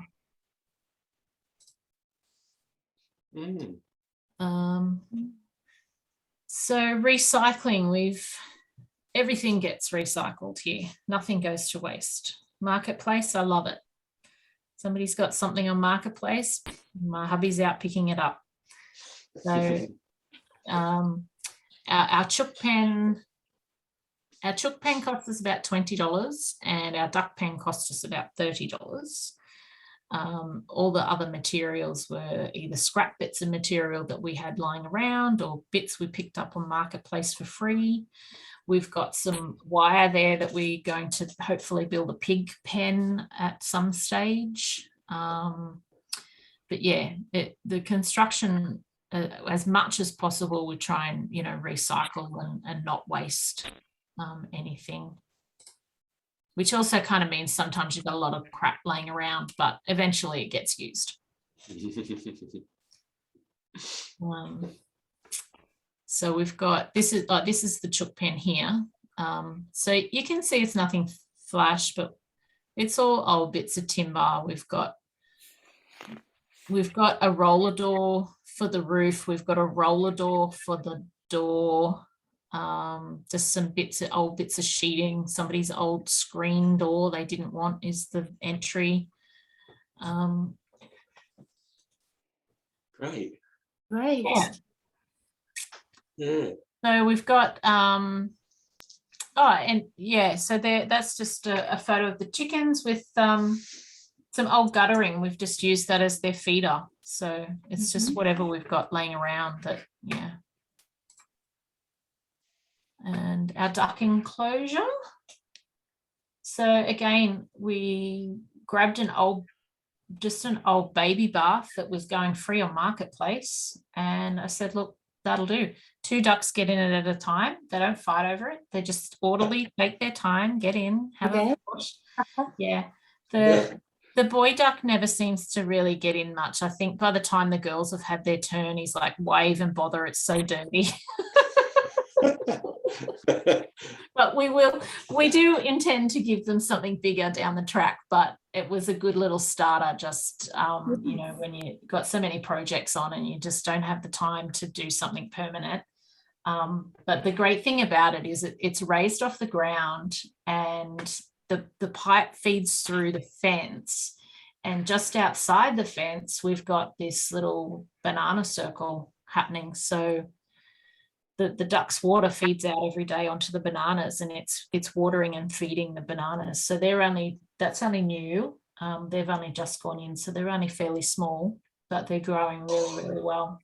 So recycling, everything gets recycled here. Nothing goes to waste. Marketplace, I love it. Somebody's got something on Marketplace, my hubby's out picking it up. So our chook pen costs us about $20, and our duck pen cost us about $30. All the other materials were either scrap bits of material that we had lying around or bits we picked up on Marketplace for free. We've got some wire there that we're going to hopefully build a pig pen at some stage. But yeah, the construction, as much as possible, we try and, you know, recycle and not waste anything. Which also kind of means sometimes you've got a lot of crap laying around, but eventually it gets used. So we've got, this is the chook pen here. So you can see it's nothing flash, but it's all old bits of timber. We've got a roller door for the roof. We've got a roller door for the door. Just some old bits of sheeting. Somebody's old screen door they didn't want is the entry. Great. Yeah. So we've got so that's just a photo of the chickens with some old guttering. We've just used that as their feeder, so it's just whatever we've got laying around that. Yeah. And our duck enclosure. So again, we grabbed an old baby bath that was going free on Marketplace, and I said, look, that'll do. 2 ducks get in it at a time. They don't fight over it. They just orderly take their time, get in, have a wash. Yeah. The The boy duck never seems to really get in much. I think by the time the girls have had their turn, he's like, why even bother? It's so dirty. But we do intend to give them something bigger down the track, but it was a good little starter, just you know, when you got so many projects on and you just don't have the time to do something permanent. But the great thing about it is it's raised off the ground, and the pipe feeds through the fence, and just outside the fence we've got this little banana circle happening. So the duck's water feeds out every day onto the bananas, and it's watering and feeding the bananas. So that's only new. They've only just gone in, so they're only fairly small, but they're growing really, really well.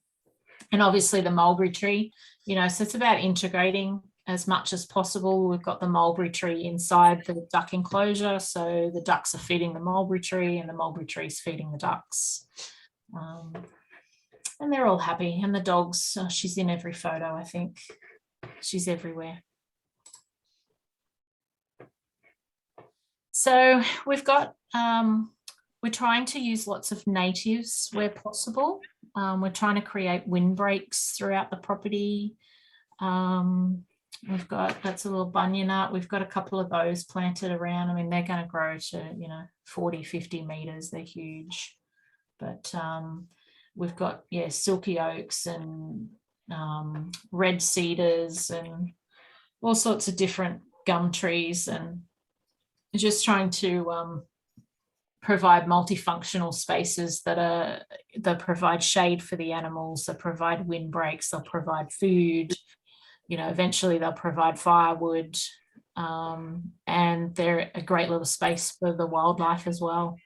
And obviously the mulberry tree, you know, so it's about integrating as much as possible. We've got the mulberry tree inside the duck enclosure, so the ducks are feeding the mulberry tree and the mulberry tree is feeding the ducks. And they're all happy. And the dogs, she's in every photo, I think. She's everywhere. So we've got, we're trying to use lots of natives where possible. We're trying to create windbreaks throughout the property. We've got, that's a little bunyan nut. We've got a couple of those planted around. I mean, they're going to grow to, you know, 40, 50 meters. They're huge. But we've got, yeah, silky oaks and red cedars and all sorts of different gum trees, and just trying to provide multifunctional spaces that provide shade for the animals, that provide windbreaks, they'll provide food, you know, eventually they'll provide firewood, and they're a great little space for the wildlife as well.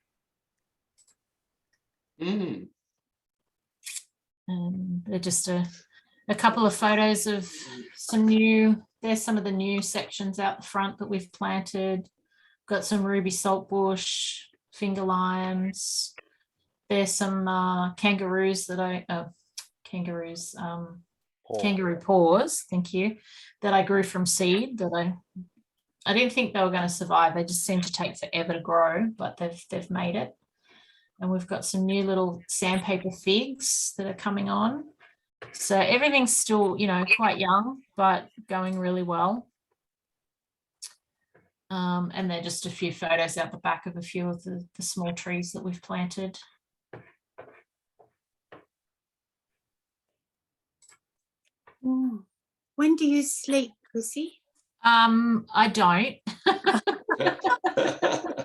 Mm. And they're just a couple of photos of there's some of the new sections out the front that we've planted. Got some ruby saltbush, finger limes. There's some kangaroos kangaroo paws, thank you, that I grew from seed, that I didn't think they were going to survive. They just seem to take forever to grow, but they've made it. And we've got some new little sandpaper figs that are coming on. So everything's still, you know, quite young, but going really well. And they're just a few photos out the back of a few of the small trees that we've planted. When do you sleep, Crissy? I don't.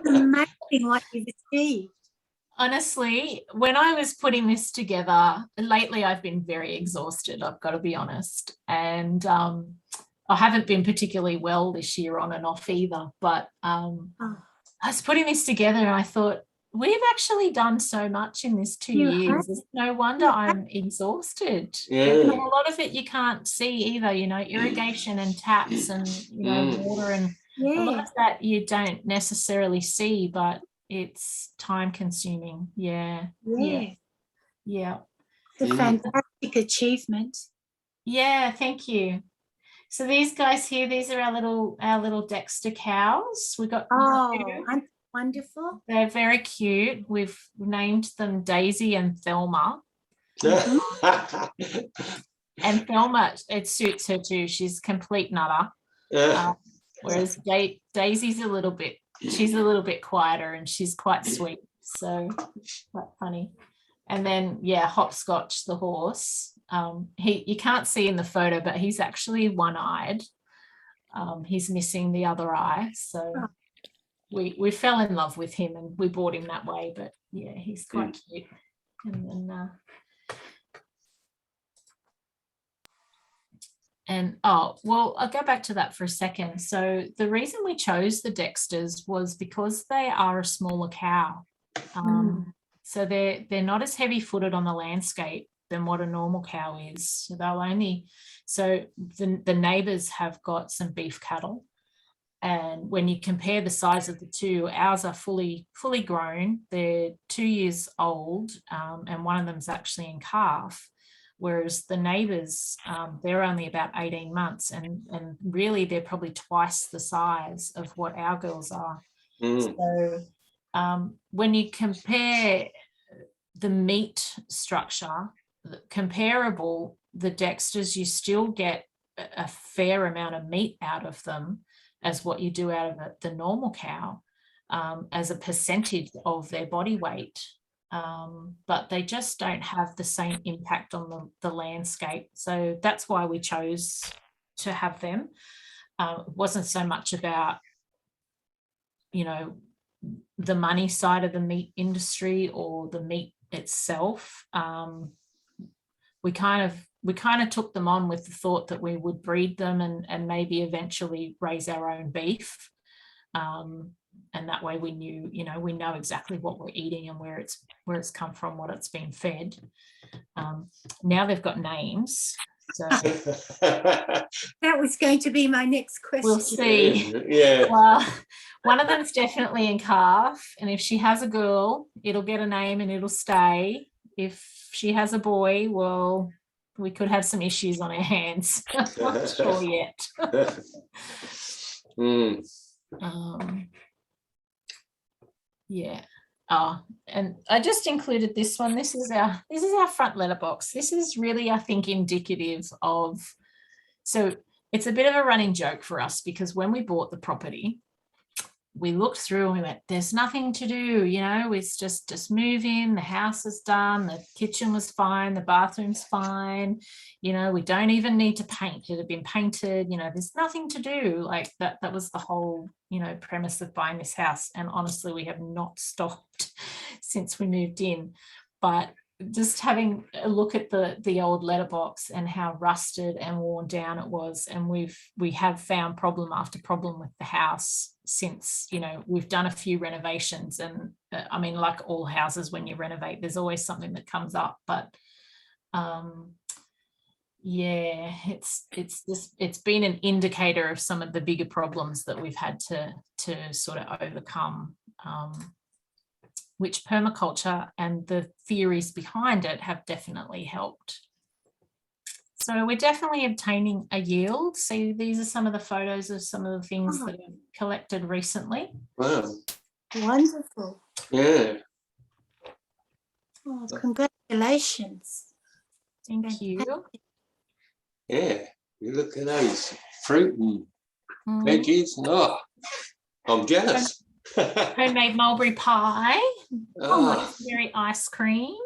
Amazing what you've achieved. Honestly, when I was putting this together, lately I've been very exhausted, I've got to be honest. And I haven't been particularly well this year on and off either, but I was putting this together and I thought, we've actually done so much in this 2 years. It's no wonder I'm exhausted. Yeah. And a lot of it you can't see either, you know, irrigation and taps and, you know, water, and a lot of that you don't necessarily see, but it's time consuming. Yeah. It's a fantastic achievement. Yeah, thank you. So these guys here, these are our little Dexter cows. We got Wonderful. They're very cute. We've named them Daisy and Thelma. And Thelma, it suits her too. She's complete nutter. Whereas Daisy's she's a little bit quieter and she's quite sweet. So quite funny. And then, yeah, Hopscotch, the horse. You can't see in the photo, but he's actually one-eyed. He's missing the other eye. So we fell in love with him and we bought him that way. But yeah, he's quite cute. And then I'll go back to that for a second. So the reason we chose the Dexters was because they are a smaller cow. So they're not as heavy-footed on the landscape than what a normal cow is. So the neighbours have got some beef cattle, and when you compare the size of the two, ours are fully grown. They're 2 years old, and one of them's actually in calf, whereas the neighbours, they're only about 18 months, and really they're probably twice the size of what our girls are. So when you compare the meat structure, comparable, the Dexters, you still get a fair amount of meat out of them as what you do out of the normal cow, as a percentage of their body weight. But they just don't have the same impact on the landscape. So that's why we chose to have them. It wasn't so much about, you know, the money side of the meat industry or the meat itself. We kind of took them on with the thought that we would breed them and maybe eventually raise our own beef. And that way we knew, you know, we know exactly what we're eating and where it's come from, what it's been fed. Now they've got names. So That was going to be my next question. we'll see. Yeah. Well, one of them's definitely in calf, and if she has a girl, it'll get a name and it'll stay. If she has a boy, well, we could have some issues on our hands. I'm not sure yet. Yeah. Oh, and I just included this one. This is our front letterbox. This is really, I think, indicative of, so it's a bit of a running joke for us, because when we bought the property, we looked through and we went, there's nothing to do, you know, it's just move in, the house is done, the kitchen was fine, the bathroom's fine, you know, we don't even need to paint, it had been painted, you know, there's nothing to do. Like that was the whole, you know, premise of buying this house. And honestly, we have not stopped since we moved in. But just having a look at the old letterbox and how rusted and worn down it was, and we have found problem after problem with the house since, you know, we've done a few renovations. And I mean, like all houses, when you renovate, there's always something that comes up. But yeah, it's been an indicator of some of the bigger problems that we've had to sort of overcome, which permaculture and the theories behind it have definitely helped. So we're definitely obtaining a yield. So these are some of the photos of some of the things that I've collected recently. Wow. Wonderful. Yeah. Oh, congratulations. Thank you. Yeah. You look at those fruit and Mm. veggies. Oh, I'm jealous. Homemade mulberry pie. Oh. Raspberry ice cream.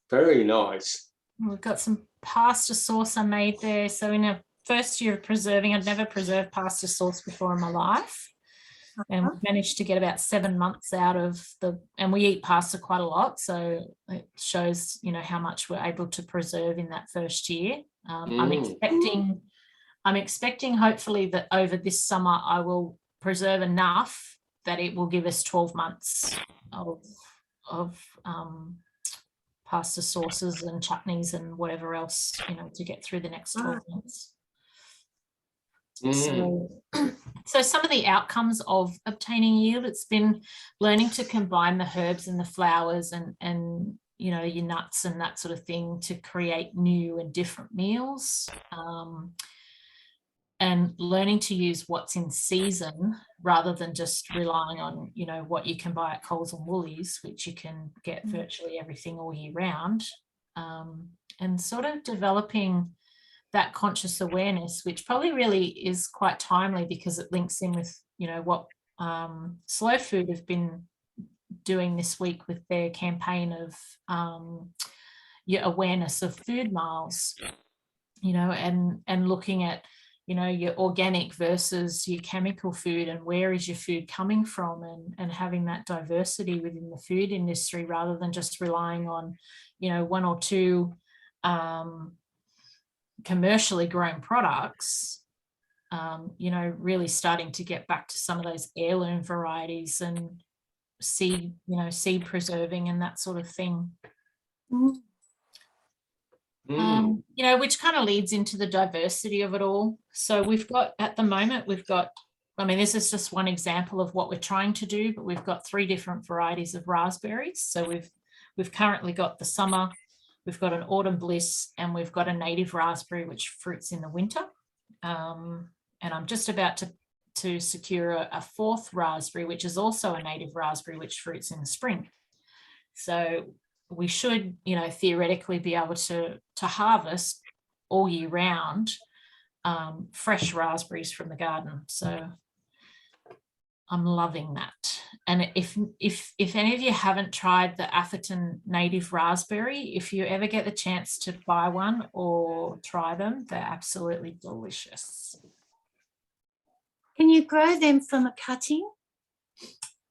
Very nice. We've got some pasta sauce I made there. So in a first year of preserving, I'd never preserved pasta sauce before in my life. And we've managed to get about 7 months out of and we eat pasta quite a lot. So it shows, you know, how much we're able to preserve in that first year. I'm expecting hopefully that over this summer, I will preserve enough that it will give us 12 months of pasta sauces and chutneys and whatever else, you know, to get through the next 12 months. So some of the outcomes of obtaining yield, it's been learning to combine the herbs and the flowers and you know, your nuts and that sort of thing to create new and different meals, and learning to use what's in season rather than just relying on, you know, what you can buy at Coles and Woolies, which you can get virtually everything all year round, and sort of developing that conscious awareness, which probably really is quite timely because it links in with, you know, what Slow Food have been doing this week with their campaign of your awareness of food miles, you know, and looking at, you know, your organic versus your chemical food and where is your food coming from, and having that diversity within the food industry rather than just relying on, you know, one or two commercially grown products, you know, really starting to get back to some of those heirloom varieties and seed preserving and that sort of thing. You know, which kind of leads into the diversity of it all. So we've got, at the moment, I mean, this is just one example of what we're trying to do, but we've got 3 different varieties of raspberries. So we've currently got the summer, we've got an autumn bliss, and we've got a native raspberry, which fruits in the winter. And I'm just about to to secure a fourth raspberry, which is also a native raspberry, which fruits in the spring. So we should, you know, theoretically be able to harvest all year round fresh raspberries from the garden. So I'm loving that. And if any of you haven't tried the Atherton native raspberry, if you ever get the chance to buy one or try them, they're absolutely delicious. Can you grow them from a cutting?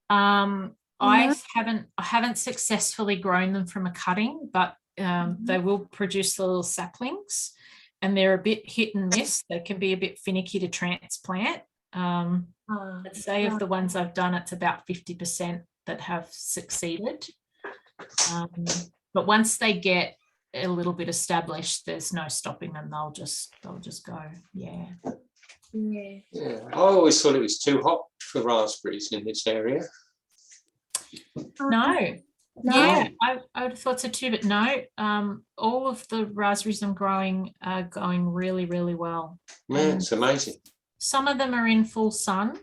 I haven't successfully grown them from a cutting, but they will produce little saplings, and they're a bit hit and miss. They can be a bit finicky to transplant. Let's say of the ones I've done, it's about 50% that have succeeded. But once they get a little bit established, there's no stopping them. They'll just go. Yeah. Yeah, I always thought it was too hot for raspberries in this area. No. Yeah, I would have thought so too, but no. All of the raspberries I'm growing are going really, really well. Man, it's amazing. Some of them are in full sun.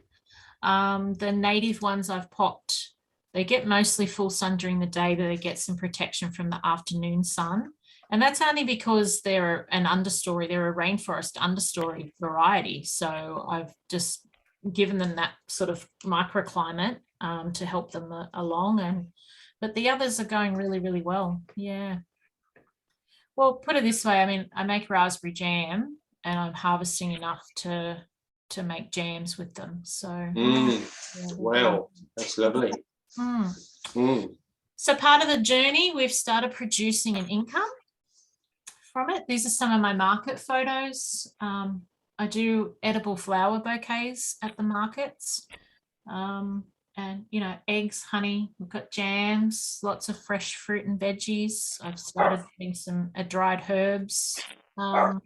The native ones I've popped, they get mostly full sun during the day, but they get some protection from the afternoon sun. And that's only because they're an understory, they're a rainforest understory variety. So I've just given them that sort of microclimate to help them along. But the others are going really, really well. Yeah. Well, put it this way, I mean, I make raspberry jam and I'm harvesting enough to make jams with them. So yeah, wow, that's lovely. So part of the journey, we've started producing an income from it. These are some of my market photos. I do edible flower bouquets at the markets, and you know, eggs, honey. We've got jams, lots of fresh fruit and veggies. I've started putting some dried herbs, dried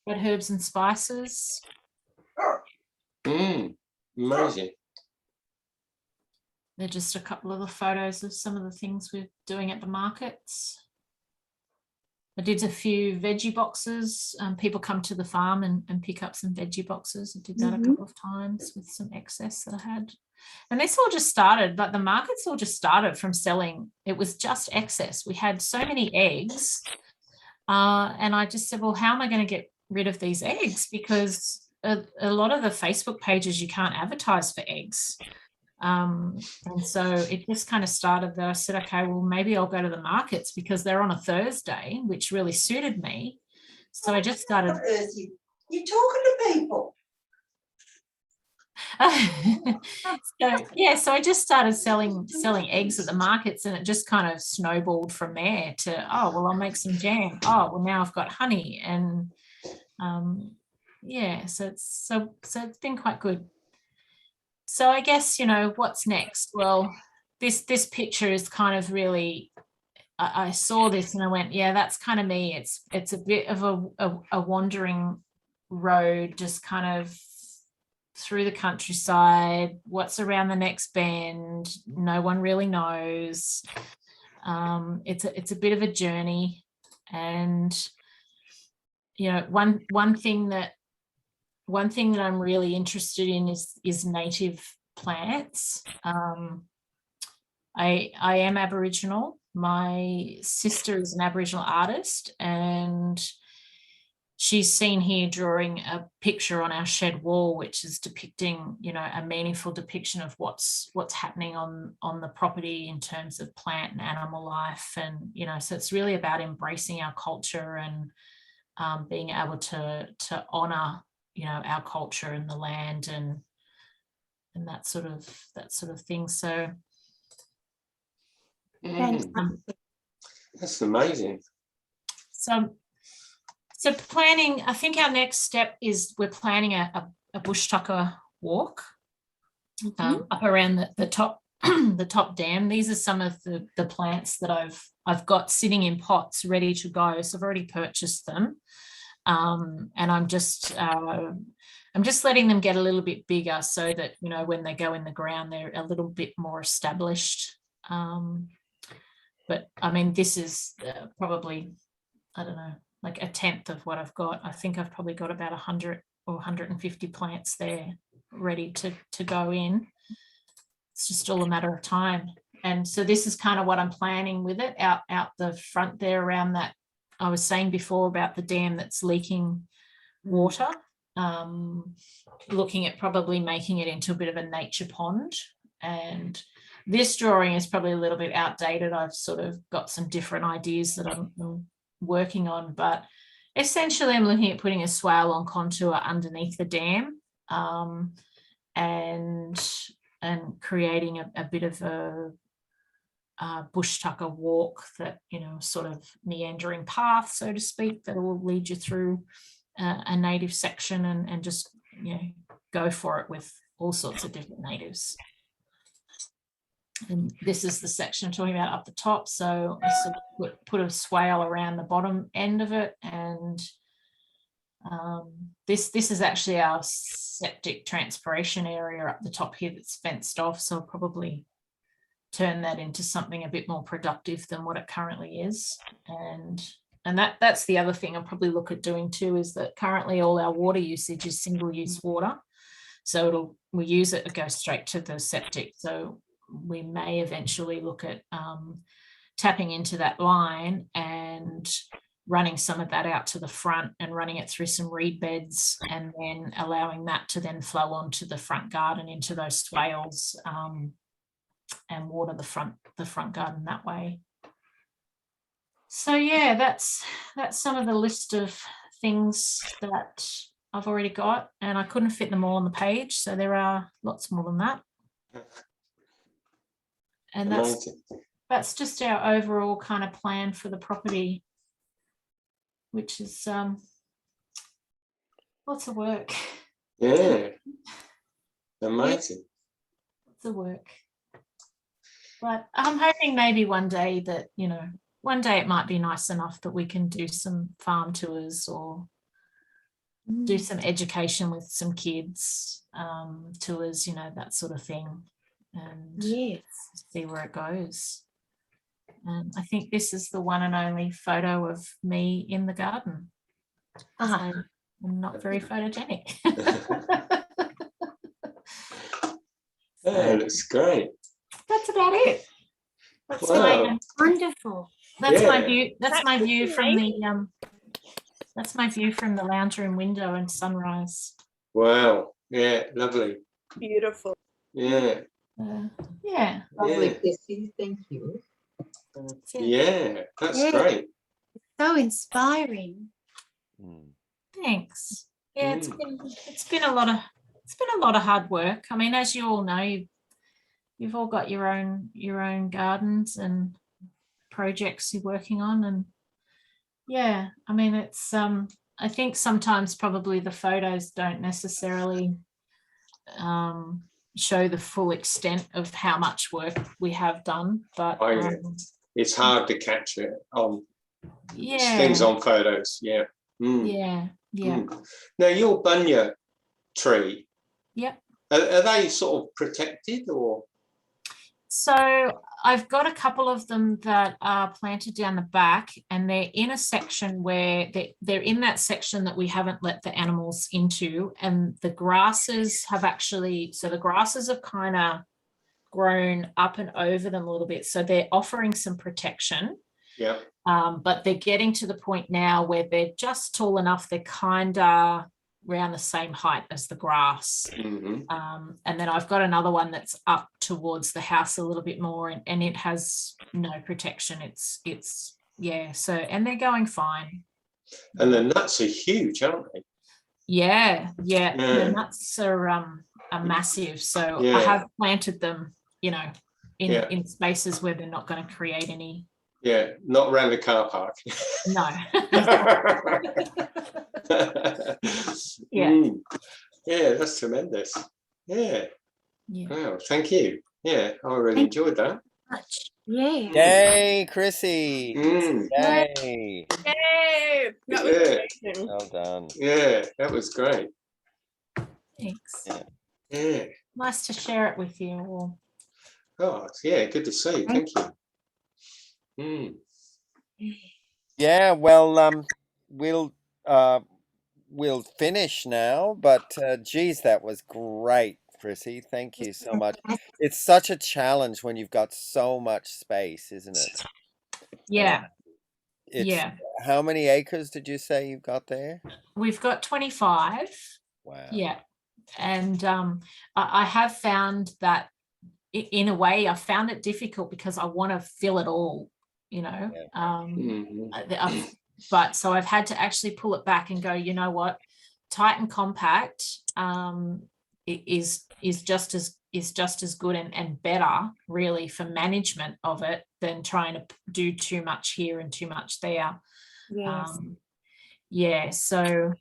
herbs and spices. Amazing. They're just a couple of the photos of some of the things we're doing at the markets. I did a few veggie boxes. People come to the farm and pick up some veggie boxes. I did that a couple of times with some excess that I had. And this all just started, like the markets all just started from selling. It was just excess. We had so many eggs. And I just said, well, how am I going to get rid of these eggs? Because a lot of the Facebook pages, you can't advertise for eggs. And so it just kind of started that I said, okay, well, maybe I'll go to the markets because they're on a Thursday, which really suited me. So I just started. You're talking to people. So I just started selling eggs at the markets, and it just kind of snowballed from there to, oh, well, I'll make some jam. Oh, well, now I've got honey. And yeah, so it's been quite good. So I guess, you know, what's next? Well, this picture is kind of really, I saw this and I went, yeah, that's kind of me. It's a bit of a wandering road, just kind of through the countryside. What's around the next bend? No one really knows. It's a bit of a journey, and you know, one thing that I'm really interested in is native plants. I am Aboriginal. My sister is an Aboriginal artist, and she's seen here drawing a picture on our shed wall, which is depicting, you know, a meaningful depiction of what's happening on the property in terms of plant and animal life. And, you know, so it's really about embracing our culture and being able to honor, you know, our culture and the land and that sort of thing. So that's amazing. So planning, I think our next step is we're planning a bush tucker walk up around the top the top dam. These are some of the plants that I've got sitting in pots ready to go. So I've already purchased them, and I'm just letting them get a little bit bigger so that, you know, when they go in the ground, they're a little bit more established. But I mean, this is probably, I don't know, like a tenth of what I've got. I think I've probably got about 100 or 150 plants there. ready to go in. It's just all a matter of time. And so this is kind of what I'm planning with it out the front there around that. I was saying before about the dam that's leaking water, looking at probably making it into a bit of a nature pond. And this drawing is probably a little bit outdated. I've sort of got some different ideas that I'm working on, but essentially I'm looking at putting a swale on contour underneath the dam, and creating a bit of a bush tucker walk that, you know, sort of meandering path, so to speak, that will lead you through a native section and just, you know, go for it with all sorts of different natives. And this is the section I'm talking about up the top. So I sort of put a swale around the bottom end of it, and this is actually our septic transpiration area up the top here that's fenced off. So I'll probably turn that into something a bit more productive than what it currently is. And that's the other thing I'll probably look at doing too, is that currently all our water usage is single-use water. So we use it goes straight to the septic. So we may eventually look at tapping into that line and running some of that out to the front and running it through some reed beds, and then allowing that to then flow onto the front garden into those swales, and water the front garden that way. So yeah, that's some of the list of things that I've already got, and I couldn't fit them all on the page, so there are lots more than that. And that's just our overall kind of plan for the property, which is lots of work. Yeah, amazing. Lots of work. But I'm hoping maybe one day that, you know, one day it might be nice enough that we can do some farm tours or do some education with some kids, tours, you know, that sort of thing, and see where it goes. And I think this is the one and only photo of me in the garden. So I'm not very photogenic. Yeah, it looks great. That's about it. That's Wow. Wonderful. That's my Yeah. view. That's my view from the that's my view from the lounge room window and sunrise. Wow. Yeah, lovely. Beautiful. Yeah. Yeah. Lovely, Yeah. Crissy, thank you. That's it. Yeah, that's Yeah. great. So inspiring. Thanks. Yeah, it's been a lot of hard work. I mean, as you all know, you've all got your own gardens and projects you're working on, and yeah, I mean, it's I think sometimes probably the photos don't necessarily show the full extent of how much work we have done, but It's hard to capture on yeah, things on photos. Yeah. yeah. Now, your bunya tree, Yep. are they sort of protected or? So I've got a couple of them that are planted down the back, and they're in a section where they're in that section that we haven't let the animals into, and the grasses have kind of grown up and over them a little bit. So they're offering some protection. Yeah. But they're getting to the point now where they're just tall enough, they're kind of around the same height as the grass. Mm-hmm. And then I've got another one that's up towards the house a little bit more, and it has no protection. It's yeah, so, and they're going fine. And the nuts are huge, aren't they? Yeah. The nuts are massive. So I have planted them, you know, in spaces where they're not going to create any. Yeah, not around the car park. No. Yeah. Yeah, that's tremendous. Yeah. Wow, thank you. Yeah, I really enjoyed that. Much. Yeah. Yay, Crissy. Mm. Yay. Yay! That was amazing. Well done. Yeah, that was great. Thanks. Yeah. Nice to share it with you all. Oh, yeah, good to see you. Thank you. Yeah, well, we'll we'll finish now, but geez, that was great, Crissy. Thank you so much. It's such a challenge when you've got so much space, isn't it? Yeah. It's Yeah. how many acres did you say you've got there? We've got 25. Wow. Yeah. And I have found that in a way I found it difficult because I want to fill it all, you know. Yeah. But so I've had to actually pull it back and go, you know what, tight and compact is just as good and better really for management of it than trying to do too much here and too much there. Yes. Yeah, so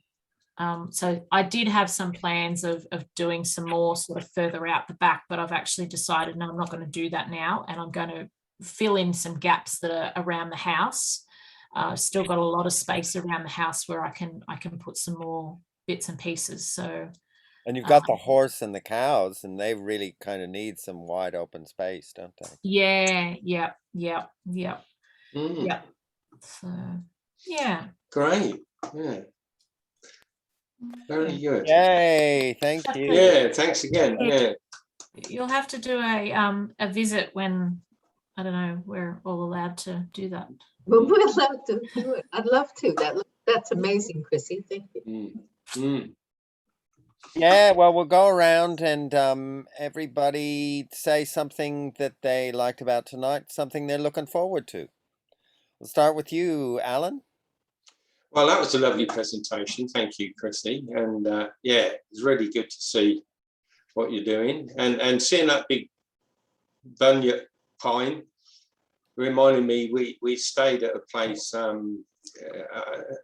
I did have some plans of doing some more sort of further out the back, but I've actually decided no, I'm not going to do that now, and I'm going to fill in some gaps that are around the house. Still got a lot of space around the house where I can put some more bits and pieces. So, and you've got the horse and the cows, and they really kind of need some wide open space, don't they? Yeah. So, yeah. Great. Yeah. Very good. Yay! Thank you. Yeah. Thanks again. Yeah. You'll have to do a visit when, I don't know, we're all allowed to do that. Well, we'd love to do it. I'd love to. That's amazing, Crissy. Thank you. Yeah, well, we'll go around and everybody say something that they liked about tonight, something they're looking forward to. We'll start with you, Alan. Well, that was a lovely presentation. Thank you, Crissy. And yeah, it's really good to see what you're doing. And seeing that big bunyip pine reminded me, we stayed at a place on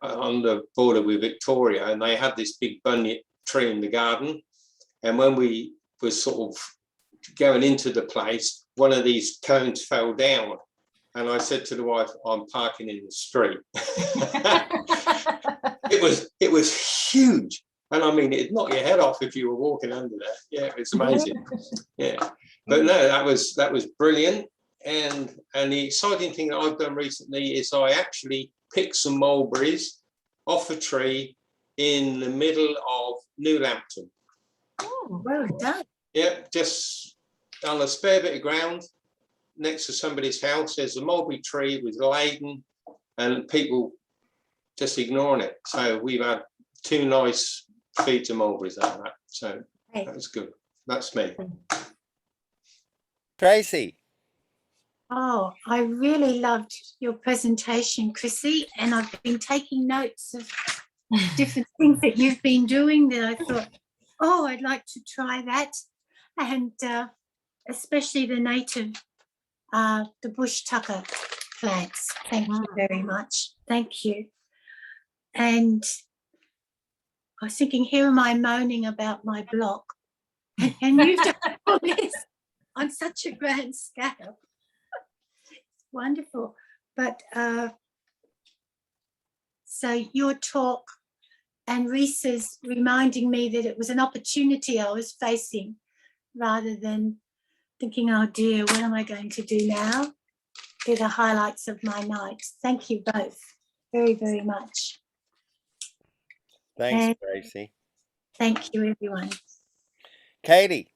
the border with Victoria, and they had this big bunyip tree in the garden. And when we were sort of going into the place, one of these cones fell down. And I said to the wife, I'm parking in the street. It was huge. And I mean, it'd knock your head off if you were walking under that. Yeah, it's amazing. Yeah. But no, that was brilliant. And the exciting thing that I've done recently is I actually picked some mulberries off a tree in the middle of Newlampton. Oh, well done. Yeah, just on a spare bit of ground next to somebody's house. There's a mulberry tree with laden, and people just ignoring it. So we've had 2 nice feeds of mulberries out of that. So that was good. That's me. Tracy. Oh, I really loved your presentation, Crissy, and I've been taking notes of different things that you've been doing that I thought, oh, I'd like to try that. And especially the native, the bush tucker plants. Thank you very much. Thank you. And I was thinking, here am I moaning about my block, and you've done all this on such a grand scale. It's wonderful. But so your talk and Reese's reminding me that it was an opportunity I was facing rather than thinking, oh dear, what am I going to do now? They're the highlights of my night. Thank you both very, very much. Thanks, Tracy. Thank you, everyone. Katie.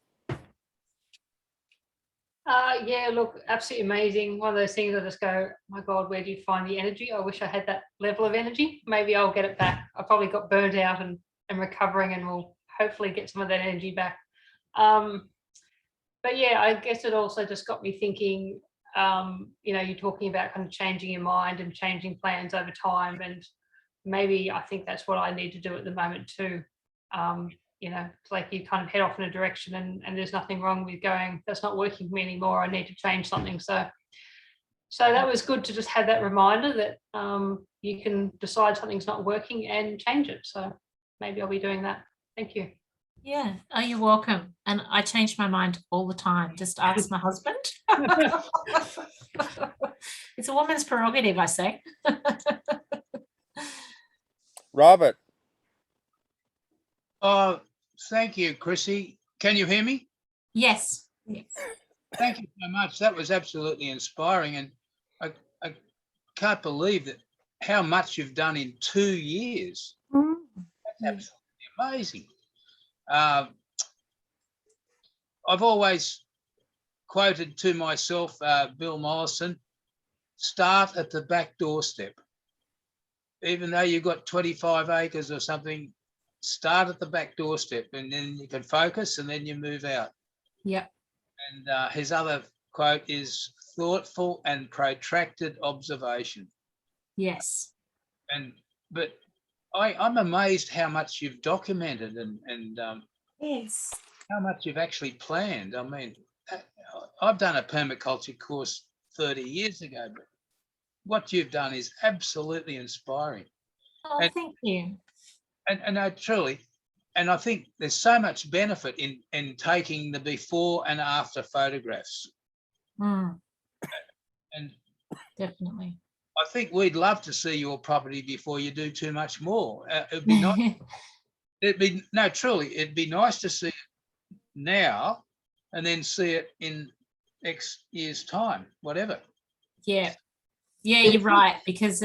Yeah, look, absolutely amazing. One of those things I just go, my God, where do you find the energy? I wish I had that level of energy. Maybe I'll get it back. I probably got burnt out and recovering, and will hopefully get some of that energy back. But yeah, I guess it also just got me thinking, you know, you're talking about kind of changing your mind and changing plans over time. And maybe I think that's what I need to do at the moment too. You know, it's like you kind of head off in a direction and there's nothing wrong with going, that's not working for me anymore, I need to change something. So that was good to just have that reminder that you can decide something's not working and change it. So maybe I'll be doing that. Thank you. Yeah, oh, you're welcome. And I change my mind all the time. Just ask my husband. It's a woman's prerogative, I say. Robert. Thank you, Crissy. Can you hear me? Yes. Yes. Thank you so much. That was absolutely inspiring, and I can't believe that how much you've done in 2 years. Yeah. absolutely amazing. I've always quoted to myself, Bill Mollison, start at the back doorstep. Even though you've got 25 acres or something, start at the back doorstep and then you can focus and then you move out. Yep. And his other quote is thoughtful and protracted observation. Yes. But I'm amazed how much you've documented and Yes. how much you've actually planned. I mean, I've done a permaculture course 30 years ago, but what you've done is absolutely inspiring. Oh, And- thank you. And I truly, and I think there's so much benefit in taking the before and after photographs. Mm, And definitely. I think we'd love to see your property before you do too much more. It'd be nice. Truly, it'd be nice to see it now and then see it in X years' time, whatever. Yeah. Yeah, you're right, because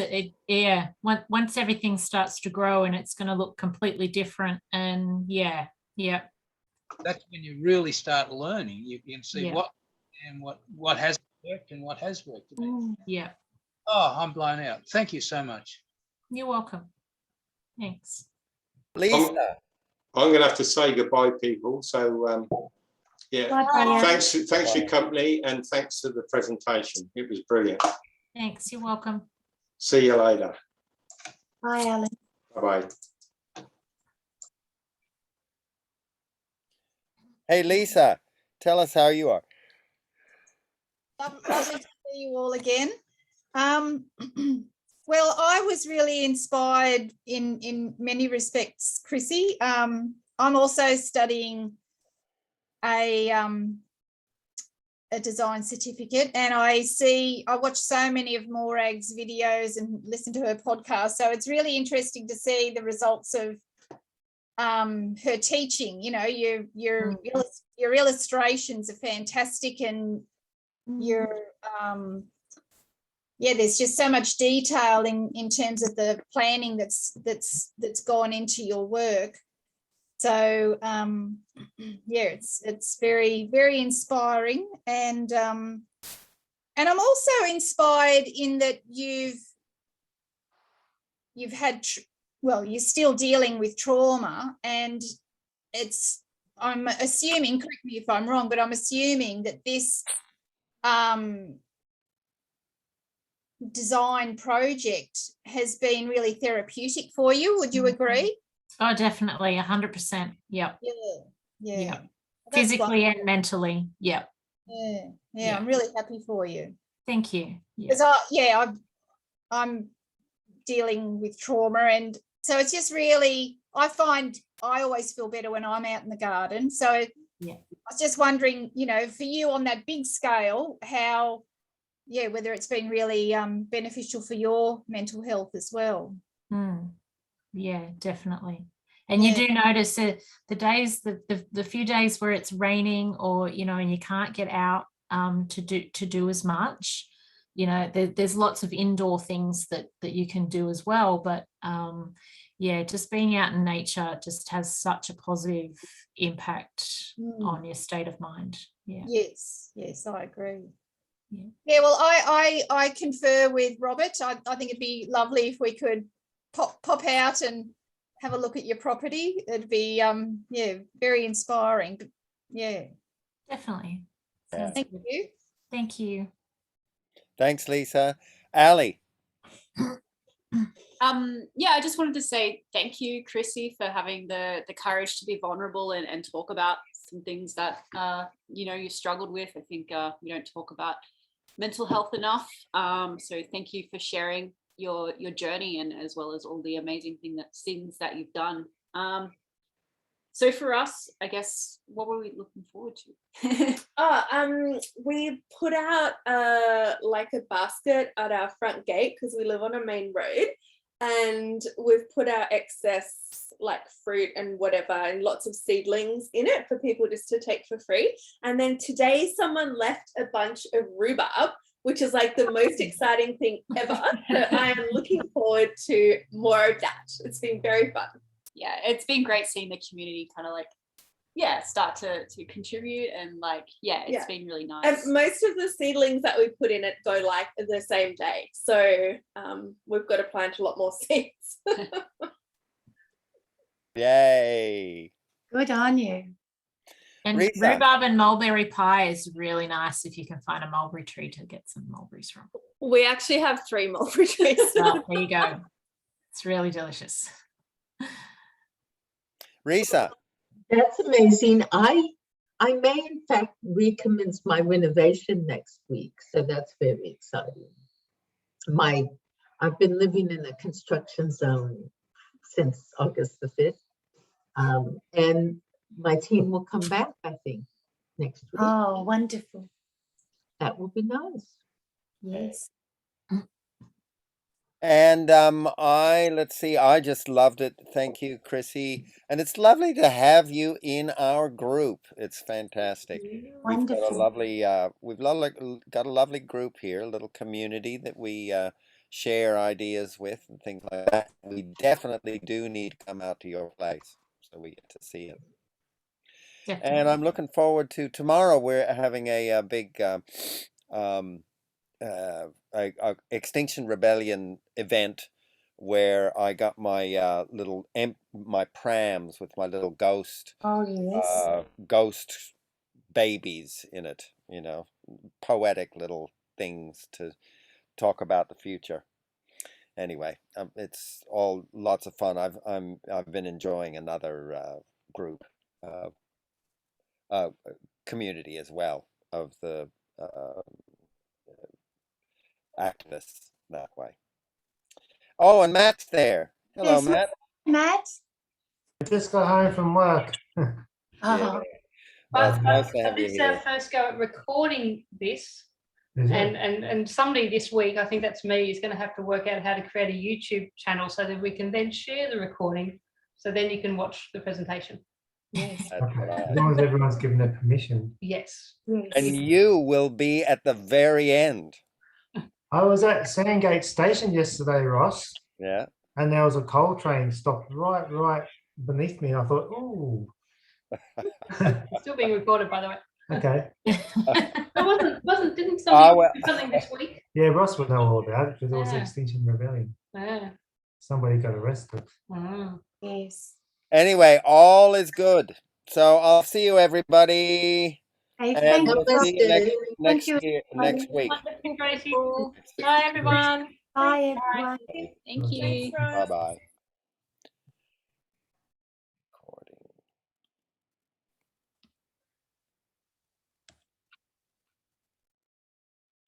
once everything starts to grow and it's going to look completely different, and yeah. That's when you really start learning. You can see Yeah. what has worked and what has worked. Yeah. Oh, I'm blown out. Thank you so much. You're welcome. Thanks. Lisa. I'm going to have to say goodbye, people. So, yeah, Bye-bye. thanks for your company and thanks for the presentation. It was brilliant. Thanks. You're welcome. See you later. Bye, Alan. Bye-bye. Hey, Lisa, tell us how you are. Lovely to see you all again. Well, I was really inspired in many respects, Crissy. I'm also studying a design certificate, and I watch so many of Morag's videos and listen to her podcast. So it's really interesting to see the results of her teaching. You know, your illustrations are fantastic, and your there's just so much detail in terms of the planning that's gone into your work. So it's very, very inspiring, and I'm also inspired in that you're still dealing with trauma, and I'm assuming, correct me if I'm wrong, but I'm assuming that this design project has been really therapeutic for you. Would you agree? Oh, definitely. 100%. Yep. Yeah. Physically and mentally. Yep. Yeah. I'm really happy for you. Thank you. Because I'm dealing with trauma, and so it's just really, I find I always feel better when I'm out in the garden. So I was just wondering, for you on that big scale, how, whether it's been really beneficial for your mental health as well. Yeah, definitely. And you do notice the days, the few days where it's raining, or and you can't get out to do as much. There's lots of indoor things that you can do as well, but just being out in nature just has such a positive impact on your state of mind. Yes, I agree. Well, I confer with Robert. I think it'd be lovely if we could pop out and have a look at your property. It'd be very inspiring. Definitely. Thank you. Thank you. Thanks, Lisa. Ali. I just wanted to say thank you, Crissy, for having the courage to be vulnerable and talk about some things that you struggled with. I think we don't talk about mental health enough. So thank you for sharing your journey, and as well as all the amazing things that you've done. So for us, I guess, what were we looking forward to? We put out like a basket at our front gate because we live on a main road, and we've put our excess like fruit and whatever and lots of seedlings in it for people just to take for free. And then today someone left a bunch of rhubarb, which is like the most exciting thing ever. So I am looking forward to more of that. It's been very fun. yeah, it's been great seeing the community kind of like, start to contribute, and like, it's been really nice. And most of the seedlings that we put in it go like the same day. So we've got to plant a lot more seeds. Yay. Good on you. And Rita. rhubarb and mulberry pie is really nice if you can find a mulberry tree to get some mulberries from. We actually have 3 mulberry trees. Well, there you go. It's really delicious. Risa. That's amazing. I may in fact recommence my renovation next week, so that's very exciting. I've been living in a construction zone since August the 5th, and my team will come back, I think, next week. Oh, wonderful. That will be nice. Yes. And let's see, I just loved it. Thank you, Crissy. And it's lovely to have you in our group. It's fantastic. We've got a lovely got a lovely group here, a little community that we share ideas with and things like that. We definitely do need to come out to your place so we get to see it. Definitely. And I'm looking forward to tomorrow. We're having a big Extinction Rebellion event where I got my my prams with my little ghost babies in it, you know, poetic little things to talk about the future. Anyway, it's all lots of fun. I've been enjoying another group community as well of the activists that way. Oh, and Matt's there. Hello, Yes, Matt. Matt. I just got home from work. Oh, Well, it's nice to So have you this is our here. first go at recording this. Is it? And somebody this week, I think that's me, is going to have to work out how to create a YouTube channel so that we can then share the recording, so then you can watch the presentation. yes. That's what I As have. long as everyone's given their permission. Yes. And Yes. you will be at the very end. I was at Sandgate Station yesterday, Ross, Yeah. and there was a coal train stopped right beneath me. I thought, oh, It's still being recorded, by the way. okay. Didn't somebody well- do something this week? Yeah, Ross would know all about it because it was Yeah. Extinction Rebellion. Yeah. Somebody got arrested. Mm. Yes. Anyway, all is good. So I'll see you, everybody. Hey, And thank we'll you. see you next you, next week. Wonderful, Gracie. Bye, everyone. Bye, everyone. Thank you. Bye-bye.